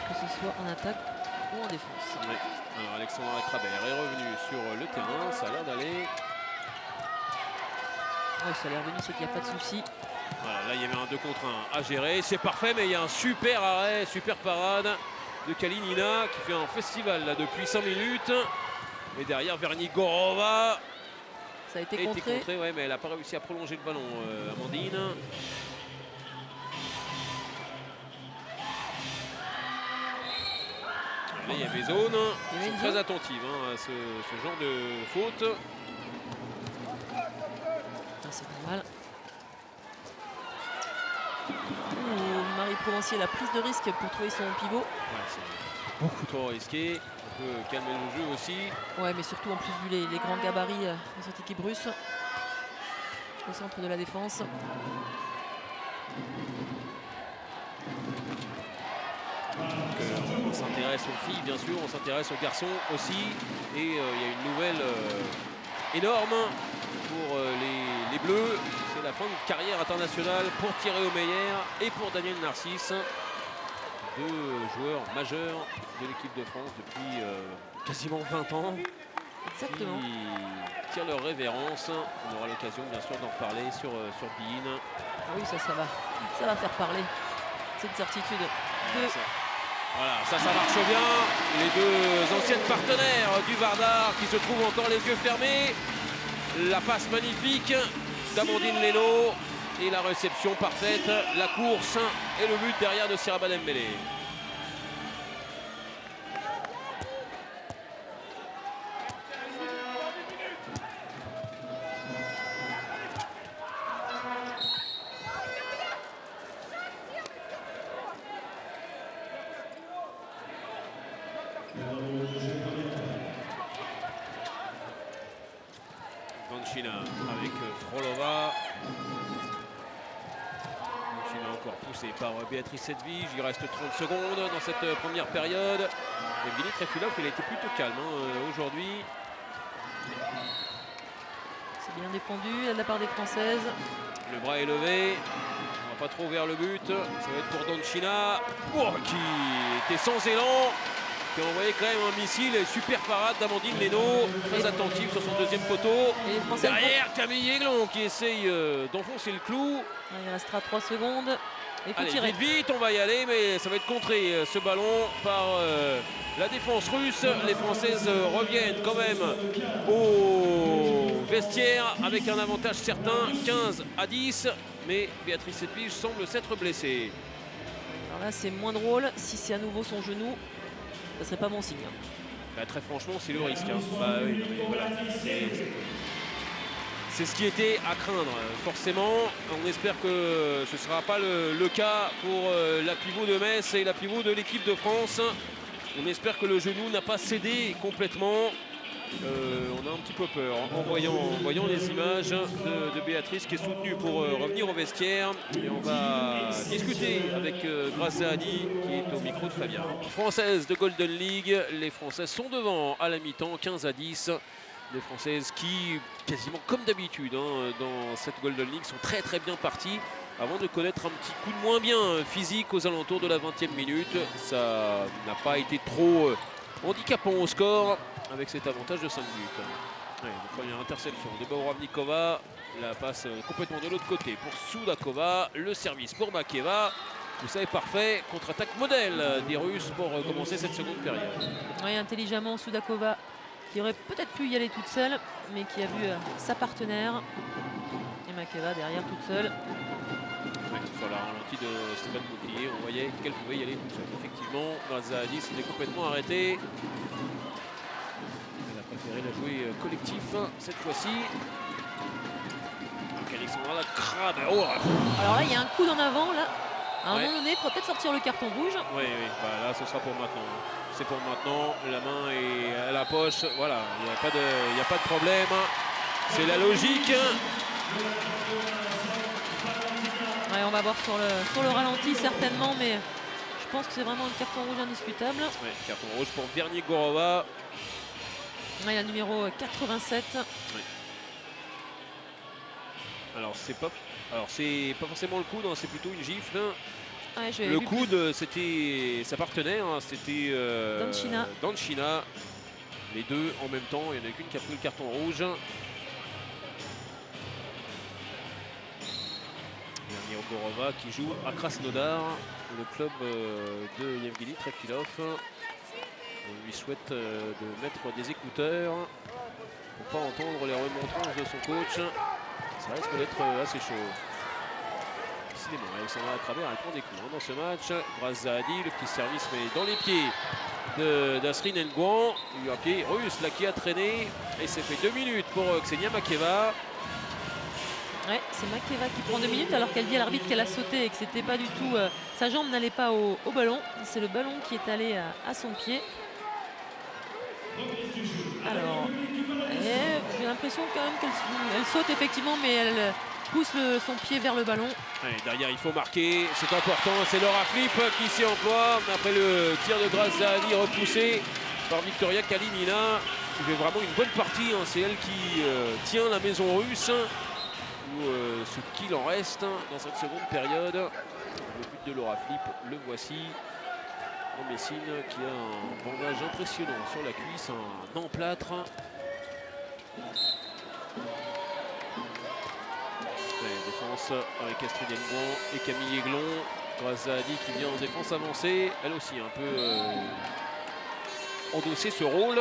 Que ce soit en attaque ou en défense. Ouais. Alors Alexandra Krabert est revenue sur le terrain, ça a l'air d'aller. Ouais, ça a l'air venu, c'est qu'il n'y a pas de souci. Voilà, là il y avait un 2 contre 1 à gérer, c'est parfait, mais il y a un super arrêt, super parade de Kalinina qui fait un festival là depuis 5 minutes. Et derrière Vernigorova. Ça a été contré. Ouais, mais elle n'a pas réussi à prolonger le ballon, Amandine. Là il y avait zone, ils sont très attentifs hein, à ce genre de faute. C'est normal. Marie Provencier, la prise de risque pour trouver son pivot. Ouais, c'est beaucoup trop risqué. On peut calmer le jeu aussi. Ouais, mais surtout en plus vu les grands gabarits de cette équipe russe au centre de la défense. On s'intéresse aux filles, bien sûr, on s'intéresse aux garçons aussi. Et il y a une nouvelle énorme pour les Bleus. C'est la fin de carrière internationale pour Thierry Omeyer et pour Daniel Narcisse. 2 joueurs majeurs de l'équipe de France depuis quasiment 20 ans. Exactement. Qui tirent leur révérence. On aura l'occasion bien sûr d'en reparler sur Bein. Ah oui, ça va faire parler. C'est une certitude. Voilà, ça marche bien. Les 2 anciennes partenaires du Vardar qui se trouvent encore les yeux fermés. La passe magnifique d'Amandine Leno et la réception parfaite, la course et le but derrière de Siraba Dembélé. Vanchina avec Frolova. Encore poussé par Béatrice Edwige. Il reste 30 secondes dans cette première période. Evgeny Trefilov, il a été plutôt calme aujourd'hui. C'est bien défendu de la part des Françaises. Le bras est levé. On va pas trop vers le but. Ça va être pour Donchina. Oh, qui était sans élan. Qui a envoyé quand même un missile. Super parade d'Amandine Leno. Très attentive sur son deuxième poteau. Et les Français Derrière, Camille Aiglon qui essaye d'enfoncer le clou. Il restera 3 secondes. Il faut Allez, tirer. vite, vite, on va y aller, mais ça va être contré ce ballon par la défense russe. Les Françaises reviennent quand même au vestiaire avec un avantage certain, 15-10. Mais Béatrice Edwige semble s'être blessée. Alors là, c'est moins drôle. Si c'est à nouveau son genou, ça serait pas bon signe. Bah, très franchement, c'est le risque. Bah, oui, non, mais voilà. C'est ce qui était à craindre, forcément. On espère que ce ne sera pas le cas pour la pivot de Metz et la pivot de l'équipe de France. On espère que le genou n'a pas cédé complètement. On a un petit peu peur en voyant les images de Béatrice qui est soutenue pour revenir au vestiaire. Et on va discuter avec Grace Zahadi qui est au micro de Fabien. Française de Golden League, les Françaises sont devant à la mi-temps, 15-10. Les Françaises qui, quasiment comme d'habitude dans cette Golden League, sont très très bien parties avant de connaître un petit coup de moins bien physique aux alentours de la 20e minute. Ça n'a pas été trop handicapant au score avec cet avantage de 5 buts. Ouais, première interception de Bobrovnikova, la passe complètement de l'autre côté pour Soudakova, le service pour Makeva. Tout ça est parfait, contre-attaque modèle des Russes pour commencer cette seconde période. Oui, intelligemment, Soudakova qui aurait peut-être pu y aller toute seule, mais qui a vu sa partenaire. Et Makeva derrière toute seule. Ouais, sur la ralentie de Stéphane Bouclier, on voyait qu'elle pouvait y aller toute seule. Effectivement, Zahadi s'était complètement arrêté. Elle a préféré la jouer collectif cette fois-ci. Donc Alexandra Lacrade. Oh. Alors là, il y a un coup d'en avant. Là. À un Ouais. moment donné, il faudra peut-être sortir le carton rouge. Oui, bah, là ce sera pour maintenant. C'est pour maintenant, la main est à la poche, voilà, il n'y a pas de problème. C'est la logique. Ouais, on va voir sur le ralenti certainement, mais je pense que c'est vraiment un carton rouge indiscutable. Ouais, carton rouge pour Vernier-Gorova. Ouais, la numéro 87. Oui. Alors c'est pas forcément le coude, c'est plutôt une gifle. Ouais, j'ai Le vu coude, ça partenait, c'était Donchina. Les deux en même temps, il n'y en a qu'une qui a pris le carton rouge. Vernier-Gorova qui joue à Krasnodar, le club de Evgeny Trefilov. On lui souhaite de mettre des écouteurs pour ne pas entendre les remontrances de son coach. Ça risque d'être assez chaud. Décidément, Alexandra Lacrade, elle prend des coups dans ce match. Grace Zahadi, le petit service mais dans les pieds d'Asrine Nguyen. Il y a eu un pied russe là qui a traîné. Et c'est fait 2 minutes pour Ksenia Makeva. Ouais, c'est Makeva qui prend 2 minutes alors qu'elle dit à l'arbitre qu'elle a sauté et que c'était pas du tout. Sa jambe n'allait pas au ballon. C'est le ballon qui est allé à son pied. Alors, j'ai l'impression quand même qu'elle saute effectivement, mais elle pousse son pied vers le ballon. Ouais, derrière, il faut marquer, c'est important. C'est Laura Flip qui s'y emploie après le tir de Grace Zahadi repoussé par Victoria Kalinina, qui fait vraiment une bonne partie. C'est elle qui tient la maison russe, ou ce qu'il en reste dans cette seconde période. Le but de Laura Flip, le voici. Messine qui a un bandage impressionnant sur la cuisse, un emplâtre. Défense avec Astrid Nguyen et Camille Aiglon. Grace Zahadi qui vient en défense avancée. Elle aussi un peu endossé ce rôle.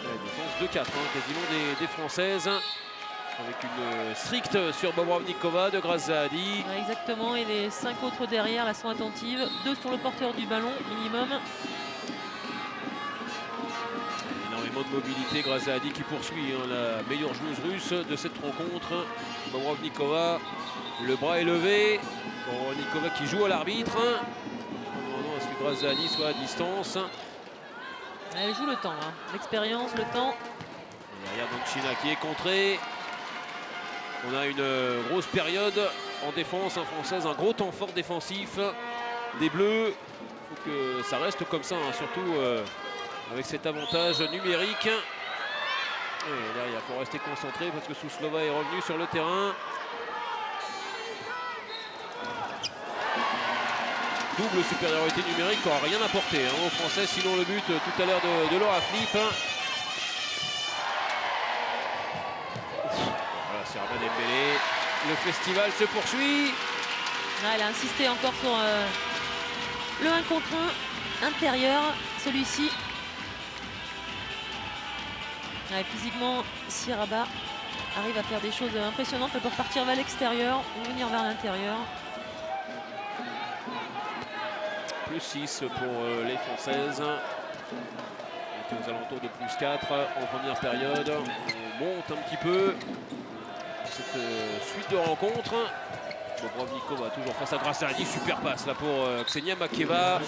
La défense 2-4, quasiment des Françaises. Avec une stricte sur Bobrovnikova de Grace Zahadi. Ouais, exactement, et les 5 autres derrière là sont attentives. 2 sur le porteur du ballon minimum. Énormément de mobilité, Grace Zahadi qui poursuit la meilleure joueuse russe de cette rencontre. Bobrovnikova, le bras est levé. Bobrovnikova qui joue à l'arbitre. Non, est-ce que Grace Zahadi soit à distance? Elle joue le temps, l'expérience, le temps. Derrière Donchina qui est contré. On a une grosse période en défense française, un gros temps fort défensif des Bleus. Il faut que ça reste comme ça, hein, surtout avec cet avantage numérique. Et derrière, il faut rester concentré parce que Suslova est revenu sur le terrain. Double supériorité numérique qui n'aura rien apporté aux Français, sinon le but tout à l'heure de Laura Flip. Voilà, c'est Rabat Dembélé. Le festival se poursuit. Ah, elle a insisté encore sur le 1 contre 1 intérieur, celui-ci. Ouais, physiquement, si Rabat arrive à faire des choses impressionnantes, elle peut repartir vers l'extérieur ou venir vers l'intérieur. Plus 6 pour les Françaises. On était aux alentours de plus 4 en première période. On monte un petit peu cette suite de rencontres. Bobrovnikova toujours face à Grassardi. Super passe là pour Ksenia Makieva.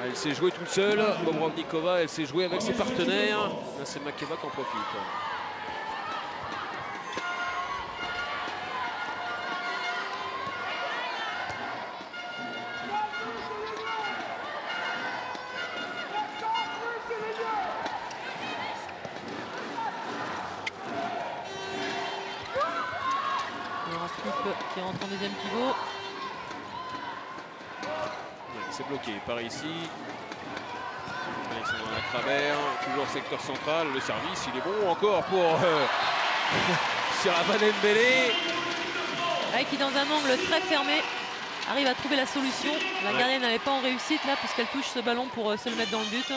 Elle s'est jouée toute seule. Bobrovnikova, elle s'est jouée avec ses partenaires. Là, c'est Makieva qui en profite. Qui rentre en deuxième pivot. C'est bloqué par ici. Alexandre Lacrabert, toujours secteur central. Le service, il est bon encore pour Rabat Dembélé. Qui dans un angle très fermé arrive à trouver la solution. La gardienne n'avait pas en réussite là puisqu'elle touche ce ballon pour se le mettre dans le but.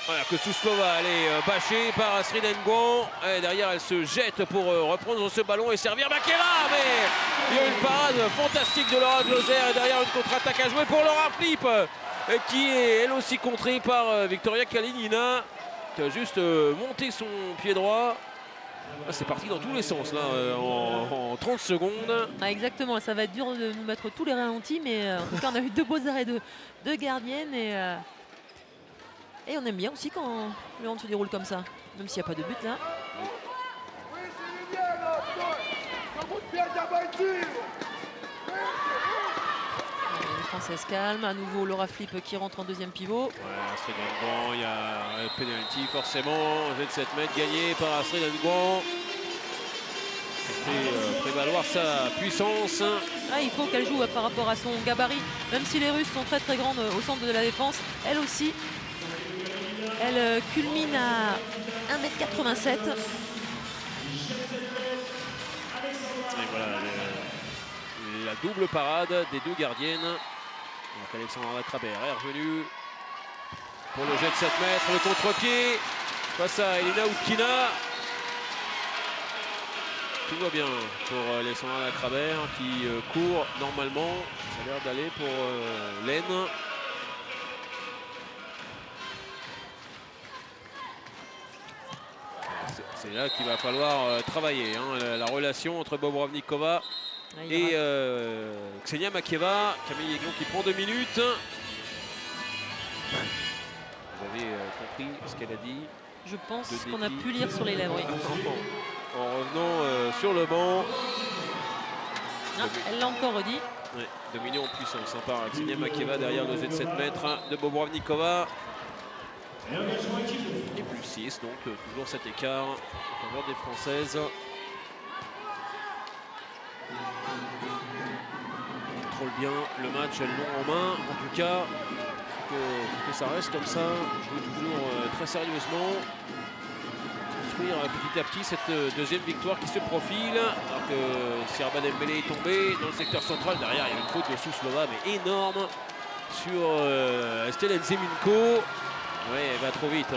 Voilà que Suslova elle est bâchée par Astrid Nguyen. Et derrière elle se jette pour reprendre ce ballon et servir Makieva. Mais il y a une parade fantastique de Laura Glauser et derrière une contre-attaque à jouer pour Laura Flip qui est elle aussi contrée par Victoria Kalinina qui a juste monté son pied droit. C'est parti dans tous les sens là en 30 secondes. Exactement, ça va être dur de nous mettre tous les ralentis mais en tout cas on a eu 2 beaux arrêts de gardiennes et on aime bien aussi quand le hand se déroule comme ça, même s'il n'y a pas de but là. Les Françaises calment, à nouveau Laura Flip qui rentre en deuxième pivot. Ouais, Astrid Nguyen, il y a un penalty forcément, un jet de 7 mètres gagné par Astrid Nguyen. Elle fait prévaloir sa puissance. Il faut qu'elle joue par rapport à son gabarit, même si les Russes sont très très grandes au centre de la défense, elle aussi. Elle culmine à 1,87 m. Et voilà la double parade des deux gardiennes. Donc Alexandre Lacrabert est revenu pour le jet de 7 mètres, le contre-pied face à Elena Utkina. Tout va bien pour Alexandre Lacrabert qui court normalement. Ça a l'air d'aller pour l'Aisne. C'est là qu'il va falloir travailler, hein, la relation entre Bobrovnikova et Ksenia Makieva. Camille Aiglon qui prend 2 minutes. Vous avez compris ce qu'elle a dit. Je pense qu'on a pu lire sur les lèvres. Oui. En revenant sur le banc. Elle l'a encore redit. Ouais, dominé en puissance par Ksenia Makieva derrière le jet de 7 mètres de Bobrovnikova. Et plus 6, donc toujours cet écart en faveur des Françaises. Contrôle bien le match, elles l'ont en main. En tout cas, que ça reste comme ça. Jouer toujours très sérieusement. Construire petit à petit cette deuxième victoire qui se profile. Alors que si Rabat Dembélé est tombé dans le secteur central, derrière il y a une faute de Suslova mais énorme sur Estelle Nzeminko. Oui, elle va trop vite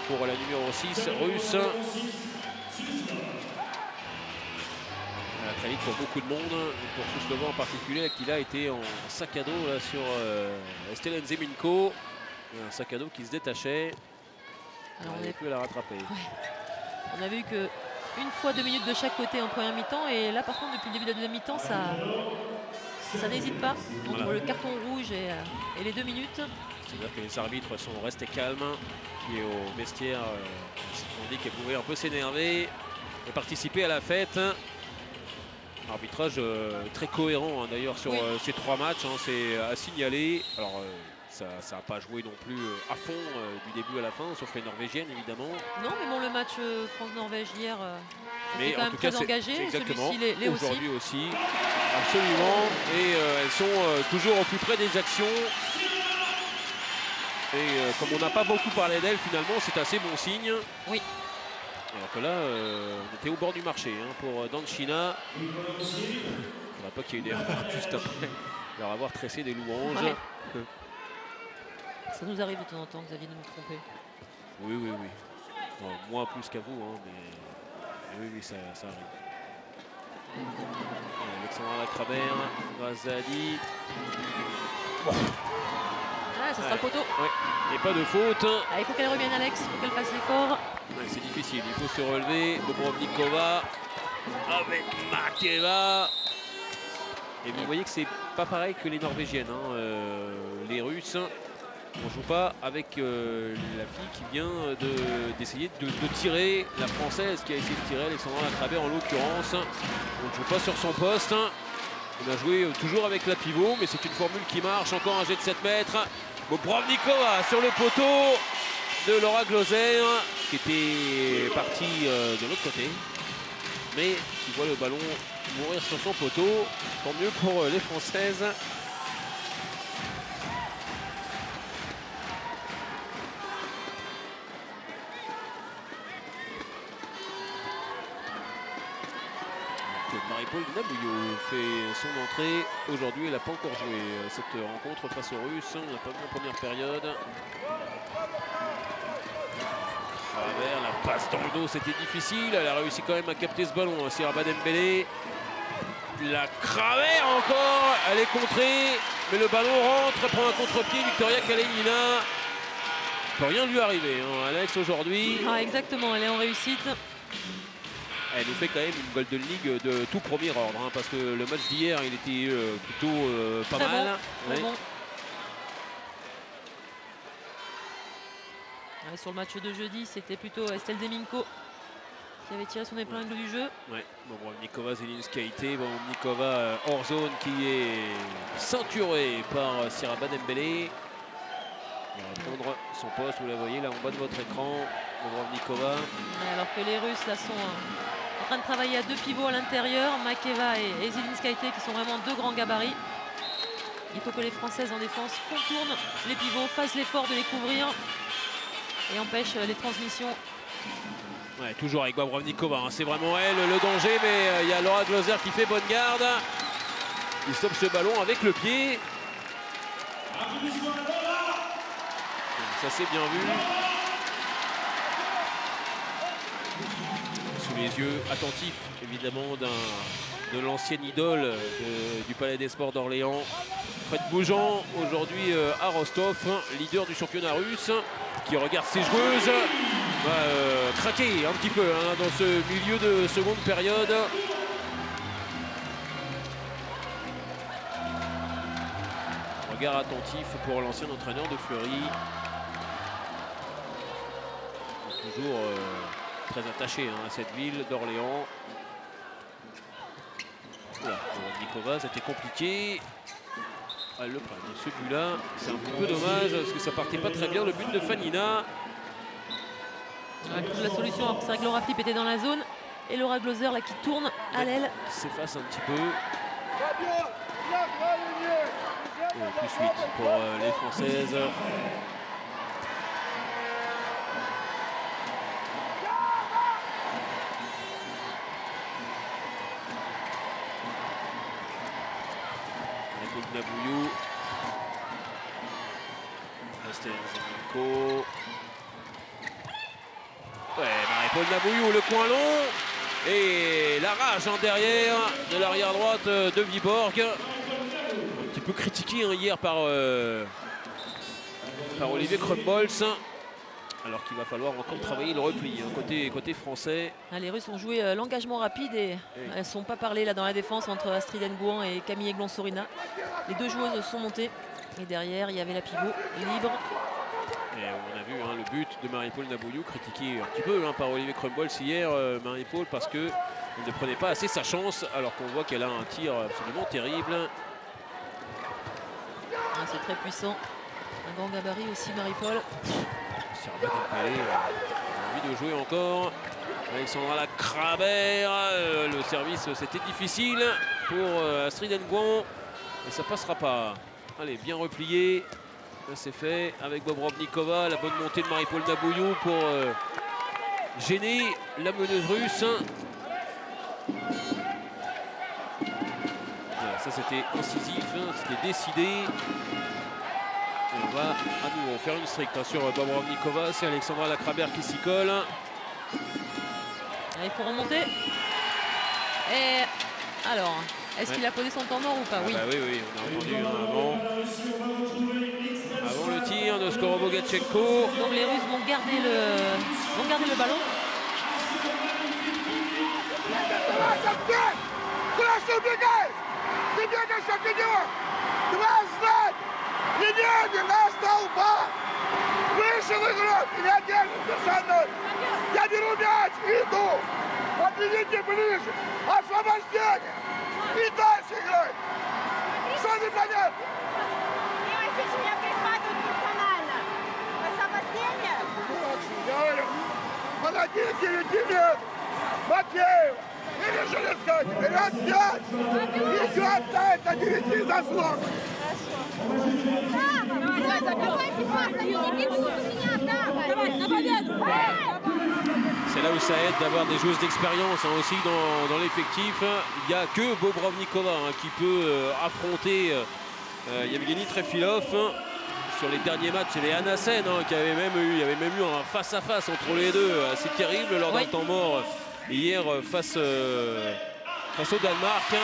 pour la numéro 6 russe. Elle va très vite pour beaucoup de monde, pour Suslova en particulier, qui là été en sac à dos là, sur Estelle Nzeminko. Un sac à dos qui se détachait. Alors on n'avait plus à la rattraper. Ouais. On a vu que une fois 2 minutes de chaque côté en première mi-temps et là par contre depuis le début de la deuxième mi-temps ça n'hésite pas entre le carton rouge et les 2 minutes. C'est-à-dire que les arbitres sont restés calmes, qui est au vestiaire On dit qu'elle pouvait un peu s'énerver et participer à la fête. Arbitrage très cohérent hein, d'ailleurs sur ces 3 matchs, hein, c'est à signaler. Alors ça n'a pas joué non plus à fond du début à la fin, sauf les Norvégiennes évidemment. Non, mais bon, le match France-Norvège hier Mais était quand en même tout cas, très engagé. exactement, Celui-ci l'est aussi. aujourd'hui aussi. Absolument. Et elles sont toujours au plus près des actions. Et comme on n'a pas beaucoup parlé d'elles, finalement, c'est assez bon signe. Oui. Alors que là, on était au bord du marché hein, pour Danchina. Il ne faudra pas qu'il y ait une erreur juste après leur avoir tressé des louanges. Ouais. Ça nous arrive de temps en temps, Xavier, de nous tromper. Oui, oui, oui. Bon, moi plus qu'à vous, hein, mais oui, ça arrive. Alexandra Lacrabert, Razali. Ah, ça sera le poteau. Ouais. Et pas de faute. Ah, il faut qu'elle revienne, Alex. Il faut qu'elle fasse l'effort. Ouais, c'est difficile, il faut se relever. Bobrovnikova avec Makeva. Et vous voyez que c'est pas pareil que les Norvégiennes. Hein. Les Russes, on joue pas avec la fille qui vient d'essayer de tirer, la Française qui a essayé de tirer, Alexandra Lacrabert en l'occurrence. On ne joue pas sur son poste. On a joué toujours avec la pivot, mais c'est une formule qui marche. Encore un jet de 7 mètres. Bobrovnikova sur le poteau de Laura Gloser, qui était partie de l'autre côté, mais qui voit le ballon mourir sur son poteau. Tant mieux pour les Françaises. Marie-Paul Nabouillot fait son entrée. Aujourd'hui, elle n'a pas encore joué cette rencontre face aux Russes. On n'a pas vu en première période. Travers, la passe dans le dos, c'était difficile. Elle a réussi quand même à capter ce ballon. Siraba Dembélé. La Cravère encore. Elle est contrée. Mais le ballon rentre. Elle prend un contre-pied. Victoria Kalenina. Il ne peut rien lui arriver, hein, Alex, aujourd'hui. Ah, exactement, elle est en réussite. Elle nous fait quand même une Golden League de tout premier ordre, hein, parce que le match d'hier, il était plutôt pas Très mal. bon, très bon. Ouais, sur le match de jeudi, c'était plutôt Estelle Deminko qui avait tiré son épingle du jeu. Ouais, Bobrovnikova, Zelinskaite, Bobrovnikova hors zone qui est ceinturée par Siraba Dembélé. Il va prendre son poste, vous la voyez là en bas de votre écran, Bobrovnikova. Ouais, alors que les Russes là sont en train de travailler à 2 pivots à l'intérieur, Makeva et Zelinskaite qui sont vraiment 2 grands gabarits. Il faut que les Françaises en défense contournent les pivots, fassent l'effort de les couvrir et empêchent les transmissions. Ouais, toujours avec Bobrovnikova, hein. C'est vraiment elle le danger, mais il y a Laura Gloser qui fait bonne garde. Il stoppe ce ballon avec le pied. Ça c'est bien vu. Sous les yeux attentifs évidemment de l'ancienne idole du Palais des Sports d'Orléans, Fred Bougeant, aujourd'hui à Rostov, leader du championnat russe, qui regarde ses joueuses craquer un petit peu hein, dans ce milieu de seconde période. Regard attentif pour l'ancien entraîneur de Fleury. Toujours très attaché hein, à cette ville d'Orléans. Voilà, Nikova, c'était compliqué. Elle le prend. Ce but-là, c'est un peu dommage parce que ça partait pas très bien. Le but de Fanina. Elle trouve la solution, alors que c'est vrai que Laura Flip était dans la zone. Et Laura Gloser là qui tourne à l'aile. S'efface un petit peu. Et plus 8 pour les Françaises. Nabouillou. Estelle Zelinko. Ouais, Marie-Paul Nabouillou, le coin long. Et la rage hein, derrière de l'arrière droite de Viborg. Un petit peu critiqué hein, hier par Olivier Krumbolz. Alors qu'il va falloir encore travailler le repli hein, côté français. Ah, les Russes ont joué l'engagement rapide et elles ne sont pas parlées là dans la défense entre Astrid Ngouan et Camille Aiglon-Sorina. Les 2 joueuses sont montées et derrière il y avait la pivot libre. Et on a vu le but de Marie-Paule Nabouillou critiqué un petit peu par Olivier Crumbles hier, Marie-Paule, parce qu'elle ne prenait pas assez sa chance, alors qu'on voit qu'elle a un tir absolument terrible. C'est très puissant. Un grand gabarit aussi, Marie-Paule. Sirba Dembélé a envie de jouer encore. Alexandra Lacrabert, le service c'était difficile pour Astrid Nguyen et ça passera pas. Allez, bien replié, c'est fait avec Bobrovnikova, la bonne montée de Marie-Paule Nabouillou pour gêner la meneuse russe. Voilà, ça c'était incisif, c'était décidé. Et on va à nouveau faire une stricte sur Bobrovnikova, c'est Alexandra Lacrabert qui s'y colle. Il faut remonter. Et alors, est-ce qu'il a posé son temps mort ou pas? Oui. Bah oui, oui, on a entendu avant le tir de Skorobogatchenko. Donc les Russes vont garder le ballon. Вышел игрок, я держу персонально. Я беру мяч и иду. Подведите ближе. Освобождение. И дальше играть. Что непонятно? Девочки, меня прихватывают персонально. Освобождение? Я говорю, подойди к 9 метров. Макеева. Или Железка. Вперед 5. Еще оставить на 9 заслон. C'est là où ça aide d'avoir des joueuses d'expérience aussi dans l'effectif. Il n'y a que Bobrovnikova qui peut affronter Yevgeny Trefilov. Sur les derniers matchs, c'est les Anna Sen il y avait même eu un face-à-face entre les deux assez terrible lors d'un temps mort hier face au Danemark.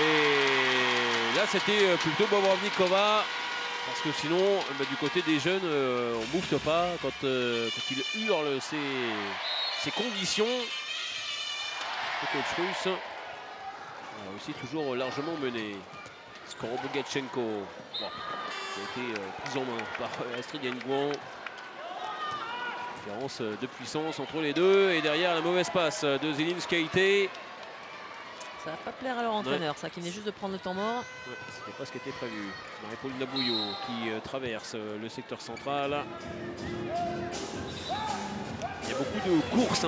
Et là, c'était plutôt Bobrovnikova. Parce que sinon, du côté des jeunes, on ne moufte pas quand ils hurlent ces conditions. Le coach russe a aussi toujours largement mené. Skorobogatchenko, qui a été prise en main par Astrid Nguyen. Différence de puissance entre les deux. Et derrière, la mauvaise passe de Zelinskaite. Ça va pas plaire à leur entraîneur, ça qui venait juste de prendre le temps mort. Ouais, c'était pas ce qui était prévu. Marie-Paule Nabouillou qui traverse le secteur central. Il y a beaucoup de courses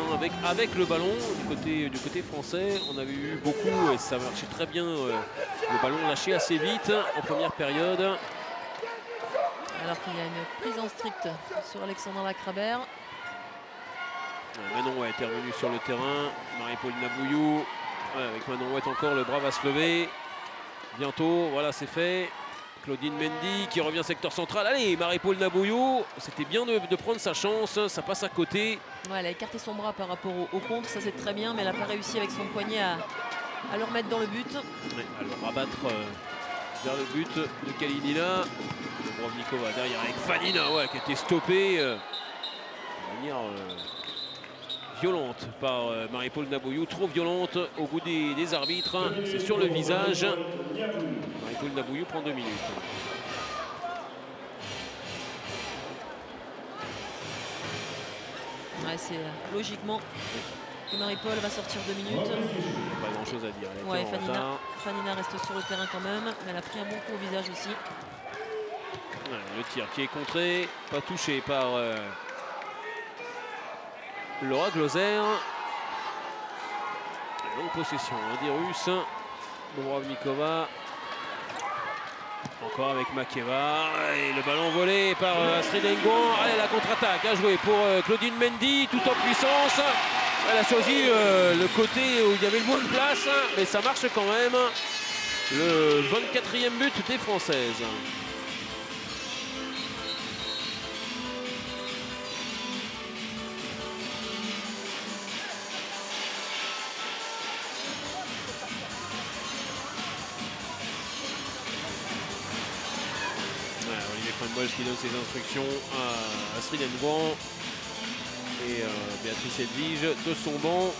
avec le ballon du côté français. On avait eu beaucoup et ça marchait très bien. Le ballon lâché assez vite en première période. Alors qu'il y a une prise en strict sur Alexandra Lacrabert. Manon est intervenu sur le terrain. Marie-Paule Nabouillou. Ouais, avec Manon Ouette encore, le bras va se lever. Bientôt, voilà, c'est fait. Claudine Mendy qui revient secteur central. Allez, Marie-Paule Nabouillou, c'était bien de prendre sa chance. Ça passe à côté. Ouais, elle a écarté son bras par rapport au contre, ça c'est très bien, mais elle n'a pas réussi avec son poignet à le remettre dans le but. Ouais, à le rabattre vers le but de Kalinina. Bobrovnikova derrière avec Fanina, qui a été stoppée de manière violente par Marie-Paule Nabouillou, trop violente au goût des arbitres. C'est sur le visage. Marie-Paule Nabouillou prend 2 minutes. Ouais, c'est logiquement que Marie-Paule va sortir 2 minutes. Pas grand chose à dire. Ouais, Fanina reste sur le terrain quand même, mais elle a pris un bon coup au visage aussi. Ouais, le tir qui est contré, pas touché par Laura Gloser. Longue possession des Russes. Bobrovnikova. Encore avec Makeva. Et le ballon volé par Astrid Nguyen. Allez, la contre-attaque à jouer pour Claudine Mendy, tout en puissance. Elle a choisi le côté où il y avait le moins de place, mais ça marche quand même. Le 24e but des Françaises. Crumbles qui donne ses instructions à Astrid Nguyen et Béatrice Edvige de son banc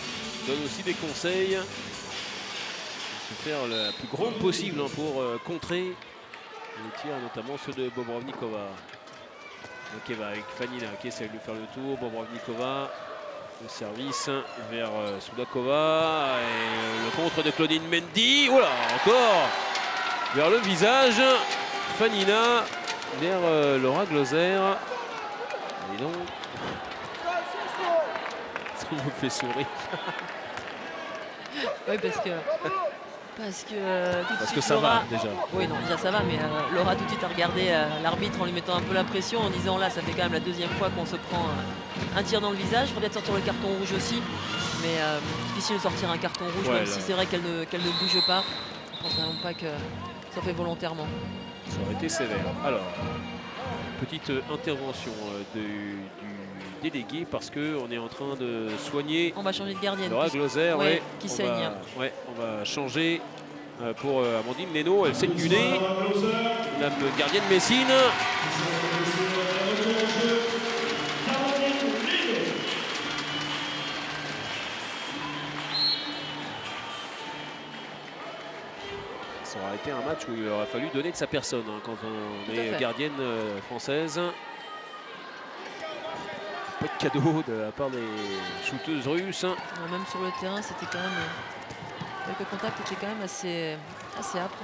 donne aussi des conseils. Se faire la plus grande possible pour contrer les tirs, notamment ceux de Bobrovnikova. Makeba avec Fanina qui essaie de lui faire le tour. Bobrovnikova. Le service vers Sudakova. Et le contre de Claudine Mendy. Voilà, encore vers le visage. Fanina vers Laura Gloser. Et donc, ça vous fait sourire. Oui, parce que tout de Parce suite, que ça Laura... va déjà. Oui, non, déjà ça va, mais Laura tout de suite a regardé l'arbitre en lui mettant un peu la pression, en disant là, ça fait quand même la deuxième fois qu'on se prend un tir dans le visage. Il faudrait sortir le carton rouge aussi, mais difficile de sortir un carton rouge, Ouais, même là. si c'est vrai qu'elle ne bouge pas. Je pense vraiment pas que ça fait volontairement. Ça aurait été sévère. Alors, petite intervention du délégué parce qu'on est en train de soigner On va changer de gardienne. Laura Gloser. Ouais, Ouais, qui on saigne. on va changer pour Amandine Leno. Elle saigne du nez. La gardienne Messine. Ça aurait été un match où il aurait fallu donner de sa personne quand on Tout à est fait. gardienne française. Pas de cadeau de la part des shooteuses russes. Même sur le terrain, c'était quand même... quelques contacts étaient quand même assez âpres.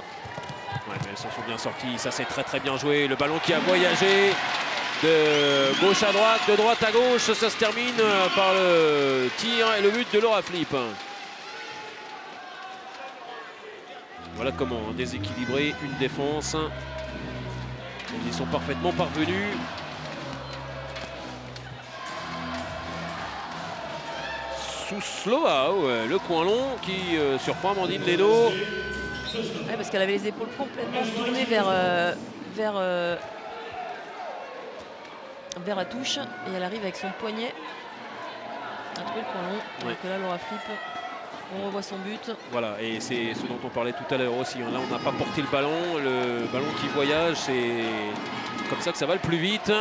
Ouais, mais elles s'en sont bien sorties. Ça, c'est très bien joué. Le ballon qui a voyagé de gauche à droite, de droite à gauche. Ça se termine par le tir et le but de Laura Flip. Voilà comment déséquilibrer une défense. Ils y sont parfaitement parvenus. Souslova, ouais, le coin long qui surprend Amandine Leno. Ouais, parce qu'elle avait les épaules complètement tournées vers la touche et elle arrive avec son poignet à trouver le coin long. Ouais. Donc là, Laura Flip, on revoit son but. Voilà, et c'est ce dont on parlait tout à l'heure aussi. Là, on n'a pas porté le ballon qui voyage, c'est comme ça que ça va le plus vite.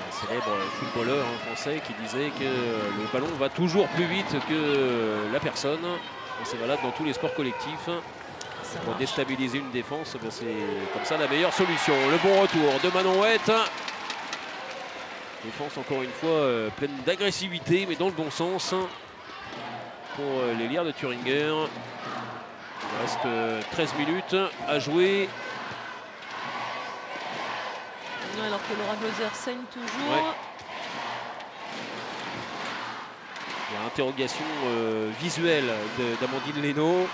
Un célèbre footballeur français qui disait que le ballon va toujours plus vite que la personne. Et c'est valable dans tous les sports collectifs. Ça Pour marche. déstabiliser une défense, ben, c'est comme ça la meilleure solution. Le bon retour de Manon Huette. Défense encore une fois pleine d'agressivité, mais dans le bon sens pour les Lières de Thuringer. Il reste 13 minutes à jouer. Alors que Laura Gloser saigne toujours. Ouais. Il y a interrogation visuelle d'Amandine Leno.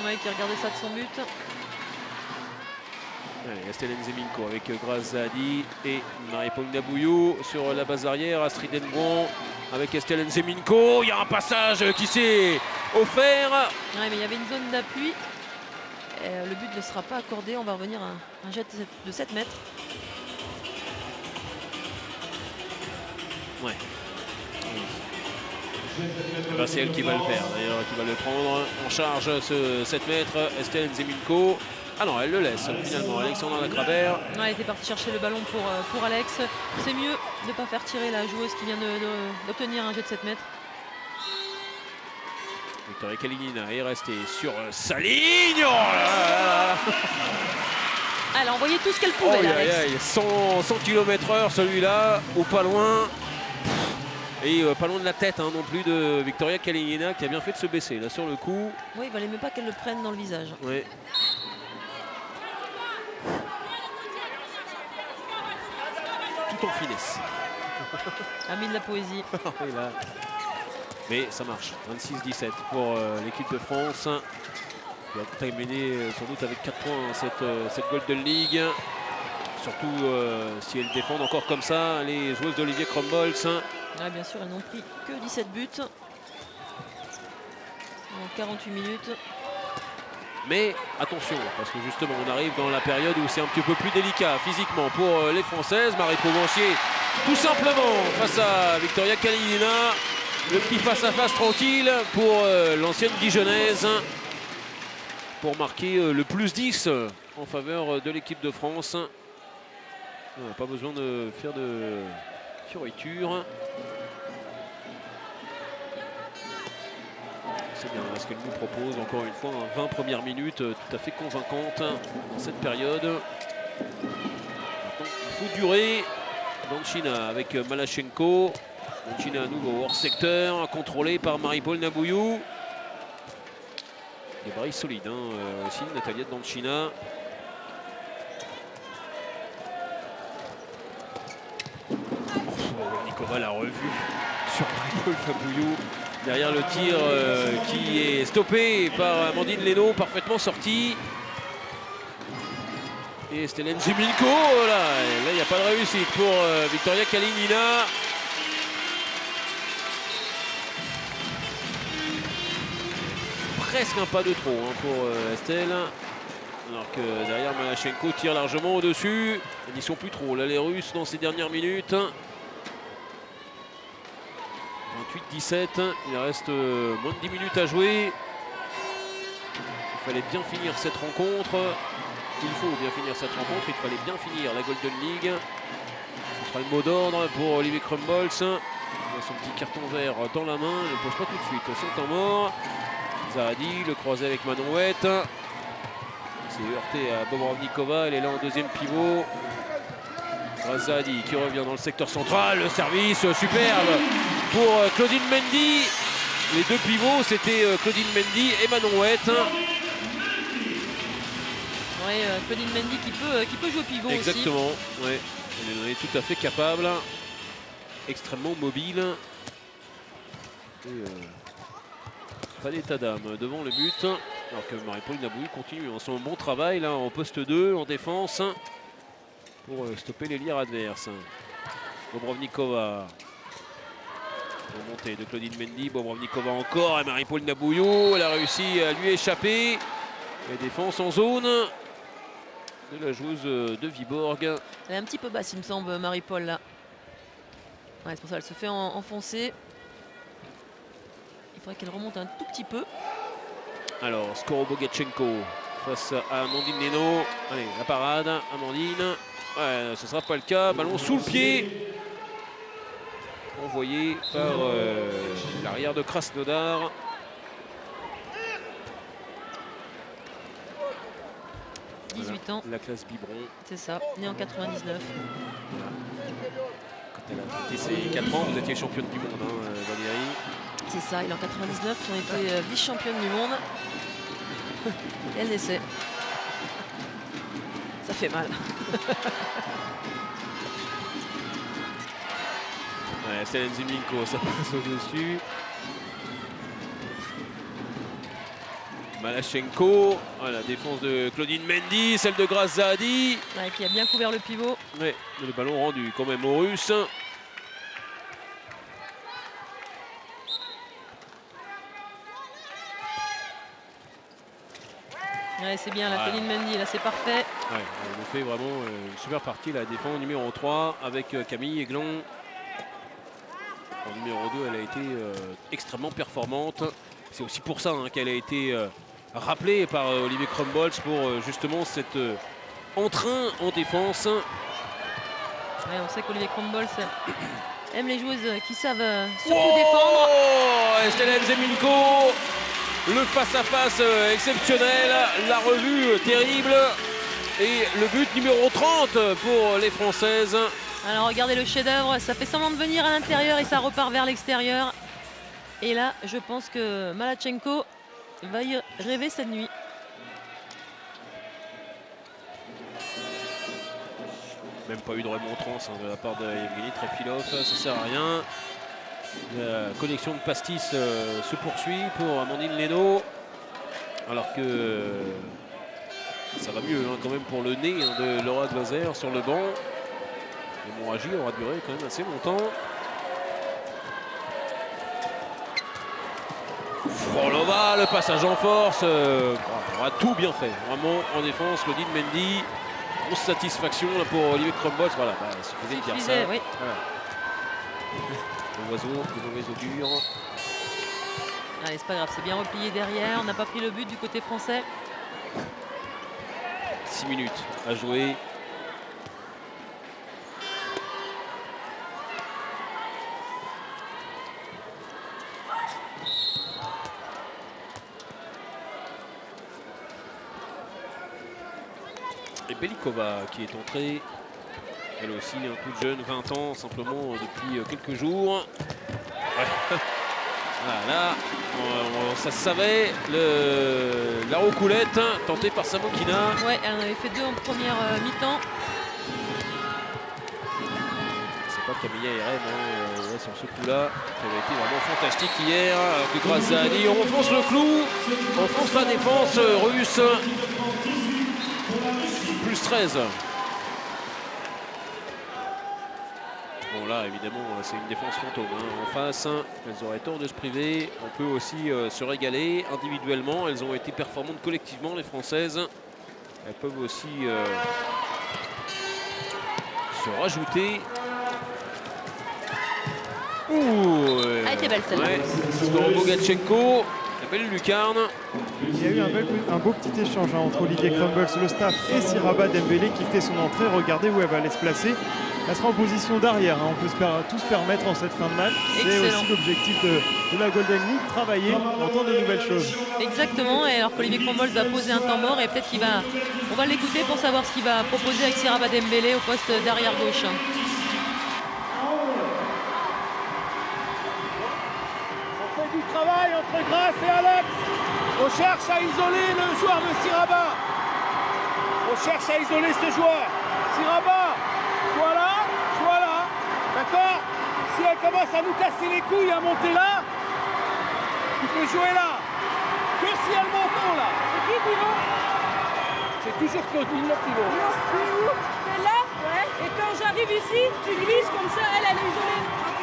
Ouais, qui regardait ça de son but. Allez, Estelle Nzeminko avec Grace Zahadi et Marie-Paul Nabouillou sur la base arrière. Astrid Denbron avec Estelle Nzeminko. Il y a un passage qui s'est offert. Ouais, mais il y avait une zone d'appui. Le but ne sera pas accordé. On va revenir à un jet de 7 mètres. Ouais. Ben, c'est elle qui va le faire, d'ailleurs, qui va le prendre en charge ce 7 mètres. Estelle Nzeminko. Ah non, elle le laisse finalement. Alexandra Lacrabert. Ouais, elle était partie chercher le ballon pour Alex. C'est mieux de ne pas faire tirer la joueuse qui vient d'obtenir un jet de 7 mètres. Victoria Kalinina est restée sur sa ligne. Oh là là. Elle a envoyé tout ce qu'elle pouvait, Oh, là, Alex. 100 km/h celui-là, ou pas loin. Et pas loin de la tête non plus de Victoria Kalinina qui a bien fait de se baisser là sur le coup. Oui, il valait même pas qu'elle le prenne dans le visage. Ouais. Tout en finesse. Ami de la poésie. Et là. Mais ça marche. 26-17 pour l'équipe de France. Qui va terminer sans doute avec 4 points cette Golden League. Surtout si elles défendent encore comme ça les joueuses d'Olivier Krumbolz. Ouais, bien sûr, elles n'ont pris que 17 buts. En 48 minutes. Mais attention, parce que justement on arrive dans la période où c'est un petit peu plus délicat physiquement pour les Françaises. Marie Provencier tout simplement face à Victoria Kalinina. Le petit face-à-face tranquille pour l'ancienne Dijonnaise. Pour marquer le plus 10 en faveur de l'équipe de France. On n'a pas besoin de faire de fioriture. C'est bien ce qu'elle nous propose. Encore une fois, 20 premières minutes tout à fait convaincantes dans cette période. Maintenant, il faut durer. Danchina avec Malachenko. Danchina à nouveau hors secteur, contrôlé par Marie-Paul Nabouyou. Gabarit solide aussi, Natalia Danchina. Nikova l'a revu sur Marie-Paul Nabouyou. Derrière le tir qui est stoppé par Amandine Leno, parfaitement sorti. Et Stélène Ziminko, là il n'y a pas de réussite pour Victoria Kalinina. Presque un pas de trop pour Estelle. Alors que derrière Malachenko tire largement au-dessus. Ils n'y sont plus trop là les Russes dans ces dernières minutes. 28-17, il reste moins de 10 minutes à jouer. Il fallait bien finir cette rencontre. Il faut bien finir cette rencontre, il fallait bien finir la Golden League. Ce sera le mot d'ordre pour Olivier Crumbolz. Il a son petit carton vert dans la main, il ne pose pas tout de suite son temps mort. Zahadi, le croisé avec Manon Huet. C'est heurté à Bobrovnikova, elle est là en deuxième pivot. Zahadi qui revient dans le secteur central, le service superbe pour Claudine Mendy. Les deux pivots, c'était Claudine Mendy et Manon Huet. Oui, Claudine Mendy qui peut jouer pivot. Exactement, aussi. Ouais. Elle est tout à fait capable, extrêmement mobile. Et, pas d'état d'âme devant le but, alors que Marie-Paul Nabouyou continue son bon travail là en poste 2, en défense, pour stopper les lières adverses. Bobrovnikova. Remontée de Claudine Mendy, Bobrovnikova encore, et Marie-Paul Nabouyou, elle a réussi à lui échapper. La défense en zone de la joueuse de Viborg. Elle est un petit peu basse, il me semble, Marie-Paul là. Ouais, c'est pour ça qu'elle se fait enfoncer. Il faudrait qu'elle remonte un tout petit peu. Alors, Skorobogatchenko face à Amandine Leno. Allez, la parade, Amandine. Ouais, ce ne sera pas le cas. Ballon sous le pied. Envoyé par l'arrière de Krasnodar. Voilà, 18 ans. La classe biberon. C'est ça, né en 99. Voilà. Quand elle a fêté ses 4 ans, vous étiez championne du monde, Valérie. C'est ça, il est en 99, on était vice-championne du monde. Et elle naissait. Ça fait mal. Ouais, Stélène Ziminko, ça passe au-dessus. Malachenko, la défense de Claudine Mendy, celle de Grace Zahadi. Ouais, qui a bien couvert le pivot. Ouais, le ballon rendu quand même aux Russes. Ouais, c'est bien, la Claudine Mendy, là c'est parfait. Ouais, elle nous fait vraiment une super partie, la défense numéro 3 avec Camille Aiglon. En numéro 2, elle a été extrêmement performante. C'est aussi pour ça qu'elle a été rappelée par Olivier Crumbolz pour justement cet entrain en défense. Ouais, on sait qu'Olivier Crumbolz aime les joueuses qui savent surtout défendre. Stélène Ziminko, le face-à-face exceptionnel, la revue terrible et le but numéro 30 pour les Françaises. Alors regardez le chef-d'œuvre, ça fait semblant de venir à l'intérieur et ça repart vers l'extérieur. Et là, je pense que Malachenko va y rêver cette nuit. Même pas eu de remontrance de la part de Yevgeny Trefilov, ça sert à rien. La collection de pastis se poursuit pour Amandine Leno. Alors que ça va mieux quand même pour le nez de Laura Glaser sur le banc. L'hémorragie aura duré quand même assez longtemps. Frolova, le passage en force. On a tout bien fait. Vraiment en défense, Claudine Mendy. Grosse satisfaction là, pour Olivier Crumbolz. Voilà, il suffisait de dire ça. Oui. Voilà. Le oiseau, de mauvais augure. Allez, c'est pas grave, c'est bien replié derrière. On n'a pas pris le but du côté français. 6 minutes à jouer. Et Belikova qui est entrée, elle aussi, toute jeune, 20 ans simplement depuis quelques jours. Ouais. Voilà, ça se savait, la roucoulette tentée par Samokina. Ouais, elle en avait fait 2 en première mi-temps. C'est pas Camilla Herem sur ce coup-là, qui avait été vraiment fantastique hier. De Graziani, on enfonce le clou, on enfonce la défense russe. Plus 13. Bon là évidemment c'est une défense fantôme en face, elles auraient tort de se priver, on peut aussi se régaler individuellement, elles ont été performantes collectivement les Françaises, elles peuvent aussi se rajouter. Ouh, Elle était belle celle-là. Ouais, Bogachenko, la belle lucarne. Il y a eu un beau petit échange entre Olivier Crumbles, le staff, et Siraba Dembélé qui fait son entrée. Regardez où elle va aller se placer. Elle sera en position d'arrière, on peut tous se permettre en cette fin de match. C'est aussi l'objectif de la Golden League, travailler, entendre de nouvelles choses. Exactement, et alors qu'Olivier Crumbles va poser un temps mort et peut-être on va l'écouter pour savoir ce qu'il va proposer avec Siraba Dembélé au poste d'arrière gauche. On fait du travail entre Grace et Alex. On cherche à isoler le joueur de Siraba. On cherche à isoler ce joueur. Siraba, voilà. D'accord? Si elle commence à nous casser les couilles à monter là, tu peux jouer là. Que si elle monte en là. C'est qui, Pivot? C'est toujours Claudine le pivot. T'es là? Ouais. Et quand j'arrive ici, tu glisses comme ça, elle est isolée. Ok.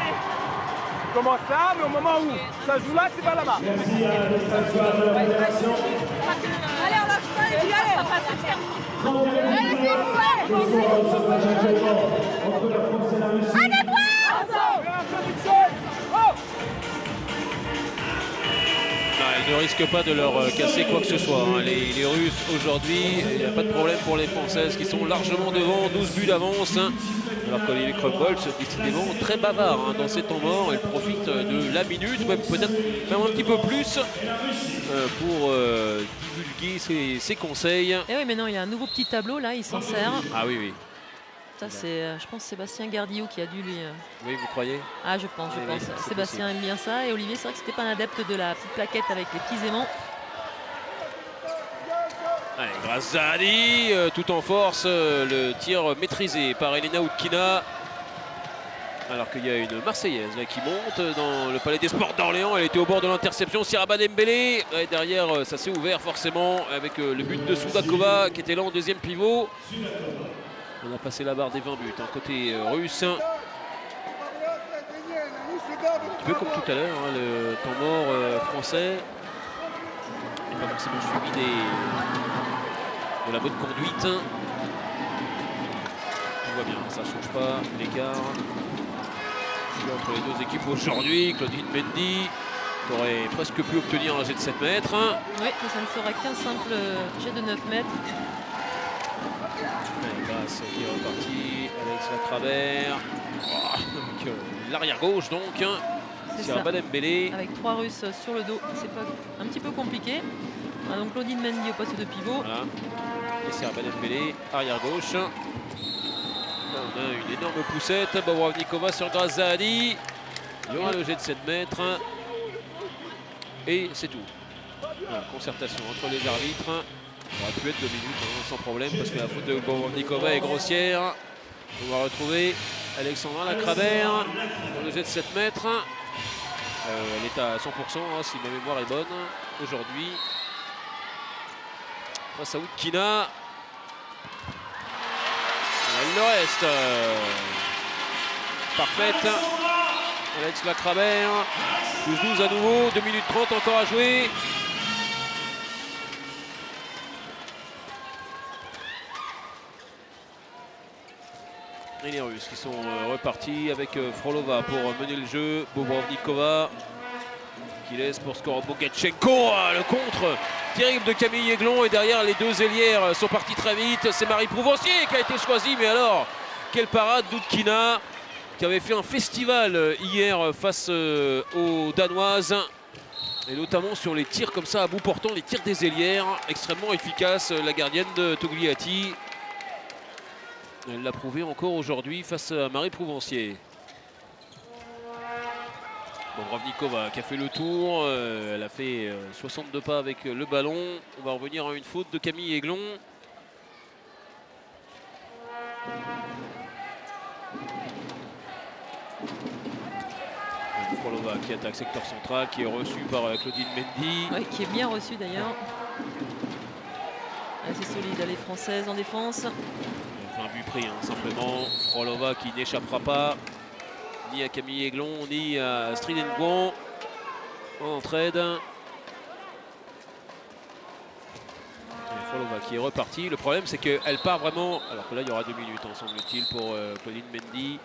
Tu commences là, mais au moment où ça joue là, c'est pas là-bas. Merci à l'organisation. Allez, on lâche pas et puis allez. Elle ne risque pas de leur casser quoi que ce soit. Les Russes aujourd'hui, il n'y a pas de problème pour les Françaises qui sont largement devant, 12 buts d'avance. Alors qu'Olivier Crumbles, décidément très bavard dans ces temps morts. Elle profite de la minute, peut-être même un petit peu plus, pour divulguer ses conseils. Et oui, mais non, il y a un nouveau petit tableau là, il s'en sert. Ah oui. Ça, c'est, je pense, Sébastien Gardillou qui a dû lui. Oui, vous croyez? Ah, je pense. Oui, Sébastien aime bien ça. Et Olivier, c'est vrai que c'était pas un adepte de la petite plaquette avec les petits aimants. Allez, Graziani, tout en force, le tir maîtrisé par Elena Utkina. Alors qu'il y a une Marseillaise là, qui monte dans le Palais des Sports d'Orléans. Elle était au bord de l'interception. Siraba Dembélé. Et derrière, ça s'est ouvert forcément avec le but de Soudakova qui était là en deuxième pivot. On a passé la barre des 20 buts, côté russe. Un petit peu comme tout à l'heure, le temps mort français n'est pas forcément suivi de la bonne conduite. On voit bien, ça ne change pas l'écart entre les deux équipes aujourd'hui. Claudine Mendy qui aurait presque pu obtenir un jet de 7 mètres. Oui, mais ça ne sera qu'un simple jet de 9 mètres. Grasse qui est reparti avec Lacrabert. Avec l'arrière gauche donc. Siraba Dembélé. Avec 3 Russes sur le dos, c'est pas un petit peu compliqué. Voilà, donc Claudine Mendy au poste de pivot. Voilà. Et Siraba Dembélé, arrière gauche. Là, on a une énorme poussette. Bobrovnikova sur Graziani. Il y aura le jet de 7 mètres. Et c'est tout. Voilà, concertation entre les arbitres. Ça aurait pu être 2 minutes sans problème parce que la faute de Bobrovnikova est grossière. On va retrouver Alexandra Lacrabert pour le jet de 7 mètres. Elle est à 100% si ma mémoire est bonne aujourd'hui. Face à Utkina. Elle le reste. Parfaite. Alex Lacrabert. Plus 12 à nouveau. 2 minutes 30 encore à jouer. Et les Russes qui sont repartis avec Frolova pour mener le jeu. Bobrovnikova qui laisse pour score Bogachenko. Le contre terrible de Camille Aiglon. Et derrière, les deux ailières sont partis très vite. C'est Marie Prouvancier qui a été choisie. Mais alors, quelle parade d'Utkina qui avait fait un festival hier face aux Danoises. Et notamment sur les tirs comme ça à bout portant, les tirs des ailières. Extrêmement efficaces. La gardienne de Togliatti. Elle l'a prouvé encore aujourd'hui face à Marie Prouvencier. Bobrovnikova qui a fait le tour, elle a fait 62 pas avec le ballon. On va revenir à une faute de Camille Aiglon. Frolova qui attaque secteur central, qui est reçu par Claudine Mendy. Ouais, qui est bien reçu d'ailleurs. Assez solide, les Françaises en défense. Un but pris, hein, simplement. Frolova qui n'échappera pas ni à Camille Aiglon, ni à Astrid Nguyen en entraide. Frolova qui est repartie. Le problème, c'est qu'elle part vraiment. Alors que là, il y aura 2 minutes, hein, semble-t-il, pour Claudine Mendy.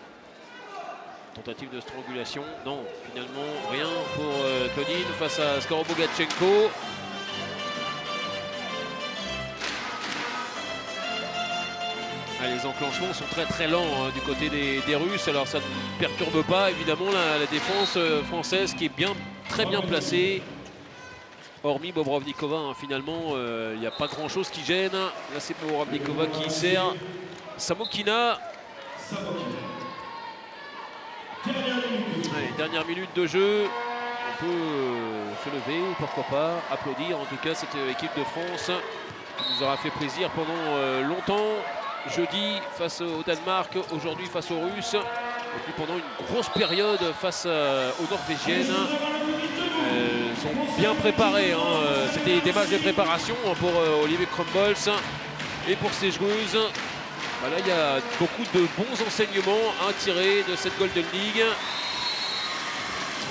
Tentative de strangulation. Non, finalement, rien pour Claudine face à Skorobogatchenko. Les enclenchements sont très lents hein, du côté des Russes. Alors ça ne perturbe pas évidemment la défense française qui est très bien placée. Hormis Bobrovnikova, hein, finalement, il n'y a pas grand chose qui gêne. Là c'est Bobrovnikova qui sert Samokina. Allez, dernière minute de jeu. On peut se lever, pourquoi pas, applaudir en tout cas cette équipe de France qui nous aura fait plaisir pendant longtemps. Jeudi face au Danemark, aujourd'hui face aux Russes, et puis pendant une grosse période face aux Norvégiennes. Elles ont bien préparé, hein. C'était des matchs de préparation pour Olivier Crumbles et pour ses joueuses. Voilà, il y a beaucoup de bons enseignements à tirer de cette Golden League.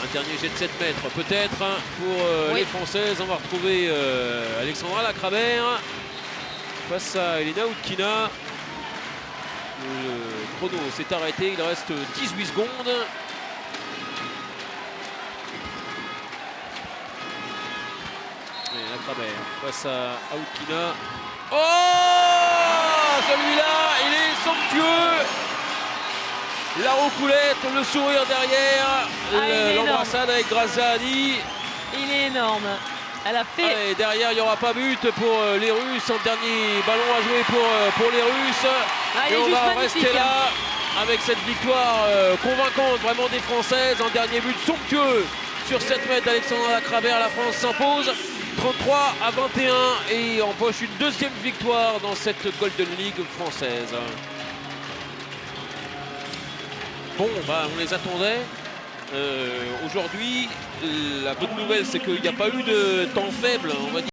Un dernier jet de 7 mètres peut-être pour les Françaises. On va retrouver Alexandra Lacravert face à Elena Utkina. Le chrono s'est arrêté, il reste 18 secondes. Et Lacravert face à Utkina. Oh, celui-là, il est somptueux. La roucoulette, le sourire derrière, l'embrassade avec Graziani. Il est énorme. Elle a fait. Allez, derrière, il n'y aura pas but pour les Russes. Un dernier ballon à jouer pour les Russes. Et on va rester là avec cette victoire convaincante vraiment des Françaises. Un dernier but somptueux sur 7 mètres d'Alexandra Lacravert. La France s'impose 33-21 et empoche une deuxième victoire dans cette Golden League française. Bon, bah, on les attendait. Aujourd'hui, la bonne nouvelle, c'est qu'il n'y a pas eu de temps faible, on va dire.